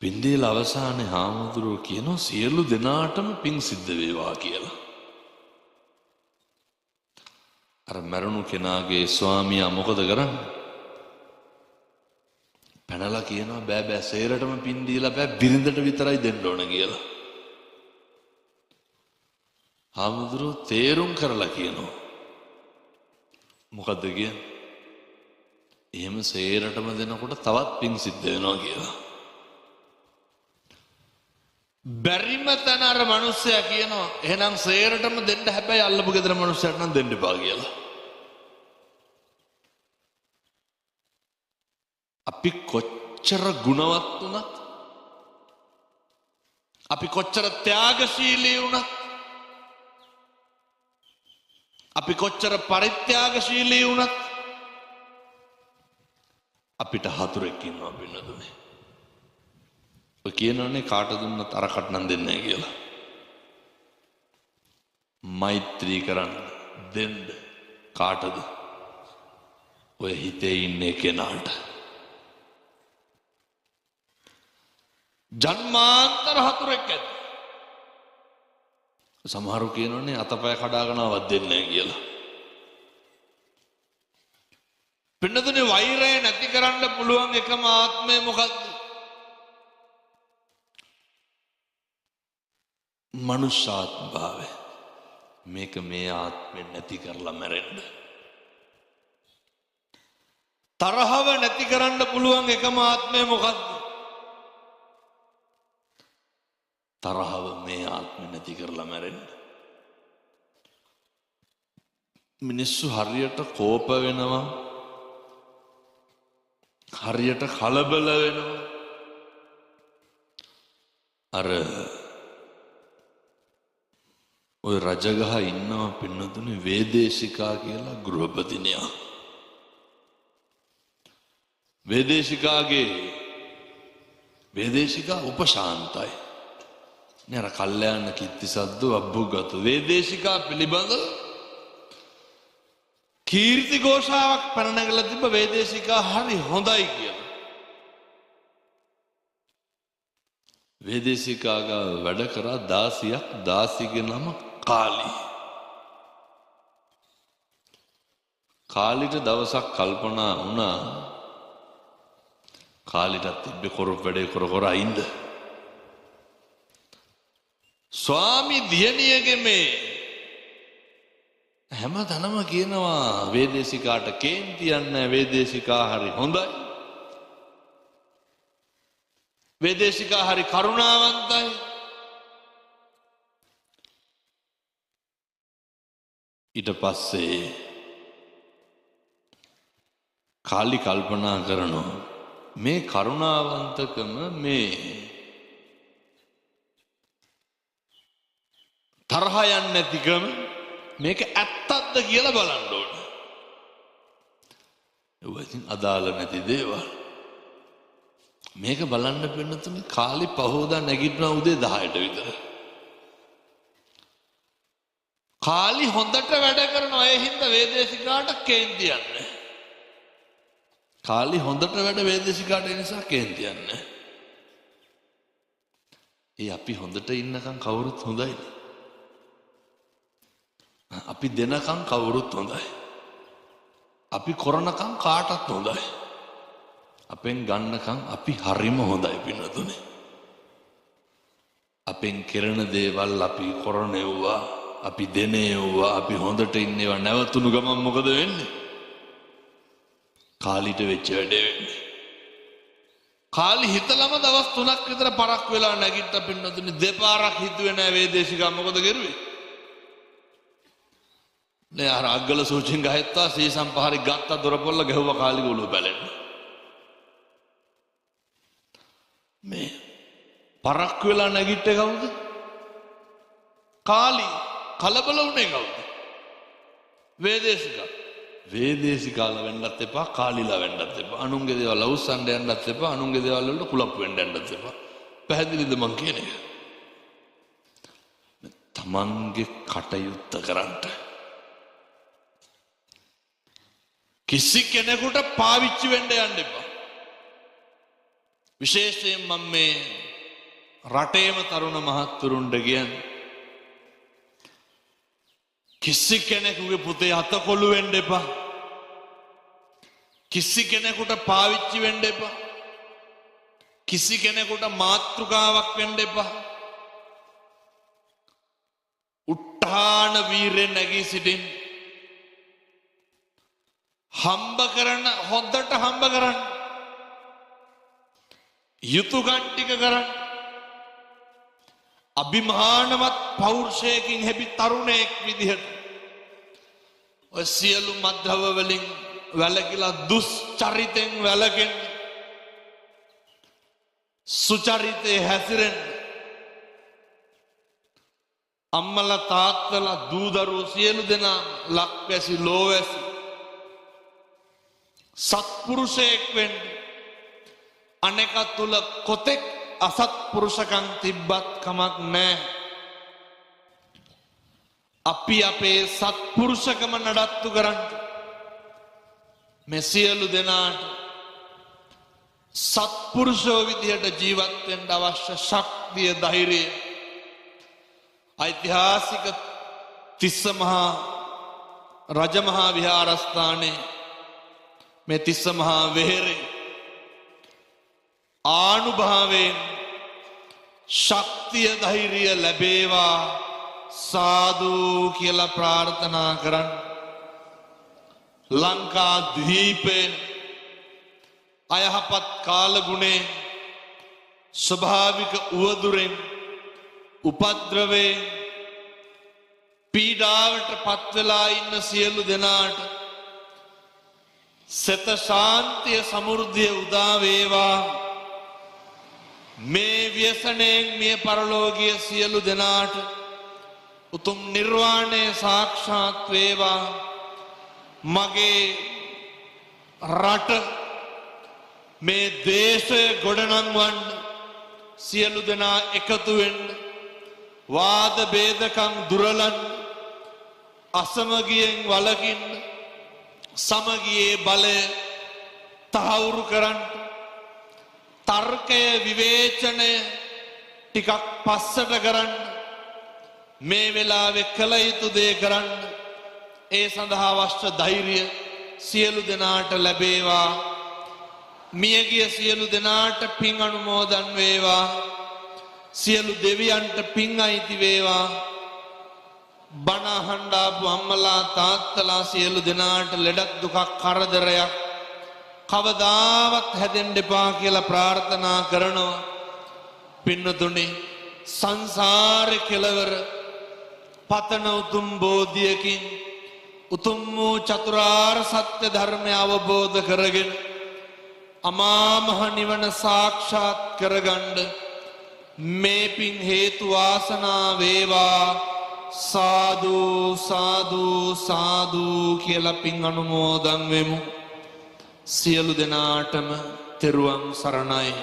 A: පින් දීලා අවසානයේ හාමුදුරු කියනවා සියලු දෙනාටම පින් සිද්ධ වේවා කියලා. අර මරුණු කෙනාගේ ස්වාමියා මොකද කරන්නේ? පැනලා කියනවා බෑ බෑ සේරටම පින් දීලා බෑ බිරිඳට විතරයි දෙන්න ඕන කියලා. හාමුදුරුවෝ තේරුම් කරලා කියනවා මොකද්ද කියන්නේ? එහෙම සේරටම දෙනකොට තවත් පින් සිද්ධ වෙනවා කියලා. බැරිම තැන අර මිනිස්සයා කියනවා එහෙනම් සේරටම දෙන්න හැබැයි අල්ලපු ගෙදර මිනිස්සයාට නම් දෙන්න එපා කියලා. අපි කොච්චර ගුණවත් වුණත් අපි කොච්චර ත්‍යාගශීලී වුණත් අපි කොච්චර පරිත්‍යාගශීලී වුණත් අපිට හතුරෙක් ඉන්නවා පින්නතුනේ. ඔය කියනවනේ කාට දුන්නත් අරකට නම් දෙන්නේ නැහැ කියලා. මෛත්‍රී කරන්න දෙන්න කාටද? ඔය හිතේ ඉන්නේ කෙනාට. ජන්මාන්තර හතුරෙක් ඇද්ද? සමහරු කියනවනේ අතපය කඩාගෙනවත් දෙන්නේ නැහැ කියලා. පින්නතුනේ වෛරය නැති කරන්න පුළුවන් එකම ආත්මය මොකක්ද? මනුෂ්‍යාත්ම භාවය. මේක මේ ආත්මෙන් නැති කරලා මැරෙන්න. තරහව නැති කරන්න පුළුවන් එකම ආත්මය මොකක්ද? තරහව මේ ආත්මෙ නැති කරලා මැරෙන්න. මිනිස්සු හරියට කෝප වෙනවා, හරියට කලබල වෙනවා. අර ඔය රජගහ ඉන්නවා පින්නතුනේ වේදේශිකා කියලා ගෘහපතිනියා. වේදේශිකා උපශාන්තයි. නේර කල්යාණ කිත්තිසද්ද අබ්බුගත වේදේශිකා පිළිබඳ කීර්ති ഘോഷාවක් පැන නැගලා තිබ්බ වේදේශිකා හරි හොඳයි කියලා. වේදේශිකාගා වැඩ කරා 16ක් දාසිගේ නම කාලී. කාලිට දවසක් කල්පනා වුණා කාලිටත් තිබ්බේ කොරොප් වැඩේ කර කර අයින්ද. ස්වාමි දියණියගේ මේ හැම තැනම කියනවා වේදේශිකාට කේන්තියක් නැහැ, වේදේශිකා හරි හොඳයි, වේදේශිකා හරි කරුණාවන්තයි. ඊට පස්සේ කාලි කල්පනා කරනවා මේ කරුණාවන්තකම මේ තරහ යන්නේ නැතිකම මේක ඇත්තක්ද කියලා බලන්න ඕන. ඒවා ඉතින් අදාළ නැති දේවල්. මේක බලන්න පින්නතුනි කාලි පහෝදා නැගිටිනවා උදේ 10ට විතර. කාලි හොඳට වැඩ කරනවා ඒ හින්දා වේදේශිකාට කේන්ති යන්නේ. කාලි හොඳට වැඩ වේදේශිකාට ඒ නිසා කේන්ති යන්නේ. ඒ අපි හොඳට ඉන්නකම් කවුරුත් හොඳයි. අපි දෙනකම් කවුරුත් හොඳයි. අපි කරනකම් කාටත් හොඳයි. අපෙන් ගන්නකම් අපි හරිම හොඳයි පින්නතුනේ. අපෙන් කරන දේවල් අපි කරනෙව්වා, අපි දෙනේව්වා, අපි හොඳට ඉන්නේවා නැවතුණු ගමන් මොකද වෙන්නේ? කාලිට වෙච්ච වැඩේ වෙන්නේ. කාලි හිතලම දවස් 3ක් විතර පරක් වෙලා නැගිට්ට පින්නතුනේ දෙපාරක් හිතුවේ නෑ වේදේශිකා මොකද කරුවේ? නේ අර අග්ගල සූචින් ගහත්තා සීසම් පහරි ගත්ත දොරපොල්ල ගැහුවා කාලි ගොළුව බැලෙන්න. මේ පරක් වෙලා නැගිට්ටේ කවුද? කාලි. කලබල වුණේ කවුද? වේදේශිකා. වේදේශිකාලා වෙන්නත් එපා, කාලිලා වෙන්නත් එපා. අනුන්ගේ දේවල් අවුස්සන්න යන්නත් එපා, අනුන්ගේ දේවල් වලට කුලප්පු වෙන්න යන්නත් එපා. පැහැදිලිද මං කියන එක? තමන්ගේ කටයුත්ත කරන්න. කිසි කෙනෙකුට පාවිච්චි වෙන්න යන්න එපා. විශේෂයෙන් මම මේ රටේම තරුණ මහත්තුරුන්ට කියන්නේ කිසි කෙනෙකුගේ පුතේ අතකොළු වෙන්න එපා. කිසි කෙනෙකුට පාවිච්චි වෙන්න එපා. කිසි කෙනෙකුට මාතෘකාවක් වෙන්න එපා. උත්හාන වීරෙන් නැගී සිටින්. හම්බ කරන හොඳට හම්බ කරන්න. යුතුයකම් ටික කරන්න. අභිමානවත් පෞරුෂයකින් හැපි තරුණයෙක් විදිහට ඔය සියලු මද්ද්‍රව්‍ය වලින් වැළකීලා දුස්චරිතෙන් වැළකෙන්න. සුචරිතේ හැසිරෙන්න. අම්මලා තාත්තලා දූ දරුවෝ සියලු දෙනා ලක්වැසි ලෝවැසි සත්පුරුෂයෙක් වෙන්න. අනෙක තුල කොතෙක් අසත්පුරුෂකම් තිබ්බත් කමක් නැහැ. අපි අපේ සත්පුරුෂකම නඩත්තු කරන්න. මේ සියලු දෙනාට සත්පුරුෂෝ විදියට ජීවත් වෙන්න අවශ්‍ය ශක්තිය, ධෛර්යය ඓතිහාසික තිස්ස මහා රජමහා විහාරස්ථානයේ මේ තිස්ස මහා වෙහෙරේ ආනුභාවයෙන් ශක්තිය ධෛර්යය ලැබේවා සාදු කියලා ප්‍රාර්ථනා කරන්න. ලංකා ද්වීපේ අයහපත් කාලගුණේ ස්වභාවික උවදුරෙන් උපද්‍රවේ පීඩාවට පත් වෙලා ඉන්න සියලු දෙනාට සත ශාන්තිය සමෘද්ධිය උදා වේවා. මේ ව්‍යසනයෙන් මිය පරලෝකීය සියලු දෙනාට උතුම් නිර්වාණය සාක්ෂාත් වේවා. මගේ රට මේ දේශය ගොඩනංවන්න සියලු දෙනා එකතු වෙන්න. වාද ભેදකම් දුරලන්න. අසමගියෙන් වළකින්න. සමගියේ බලය තහවුරු කරන්න. තර්කය විවේචනය ටිකක් පස්සට කරන්න. මේ වෙලාවේ කළ යුතු දේ කරන්න. ඒ සඳහා අවශ්‍ය ධෛර්යය සියලු දෙනාට ලැබේවා. මියගිය සියලු දෙනාට පින් අනුමෝදන් වේවා. සියලු දෙවියන්ට පින් අයිති වේවා. බණ අහන්න ආපු අම්මලා තාත්තලා සියලු දෙනාට ලෙඩක් දුකක් කරදරයක් කවදාවත් හැදෙන්න එපා කියලා ප්‍රාර්ථනා කරනවා. පින්නතුනි, සංසාරේ කෙලවර පතන උතුම් බෝධියකින් උතුම් වූ චතුරාර්ය සත්‍ය ධර්මය අවබෝධ කරගෙන අමා මහ නිවන සාක්ෂාත් කරගන්න මේ පින් හේතු වාසනා වේවා. සාදු සාදු සාදු කියලා පින් අනුමෝදන් වෙමු. සියලු දෙනාටම තෙරුවන් සරණයි.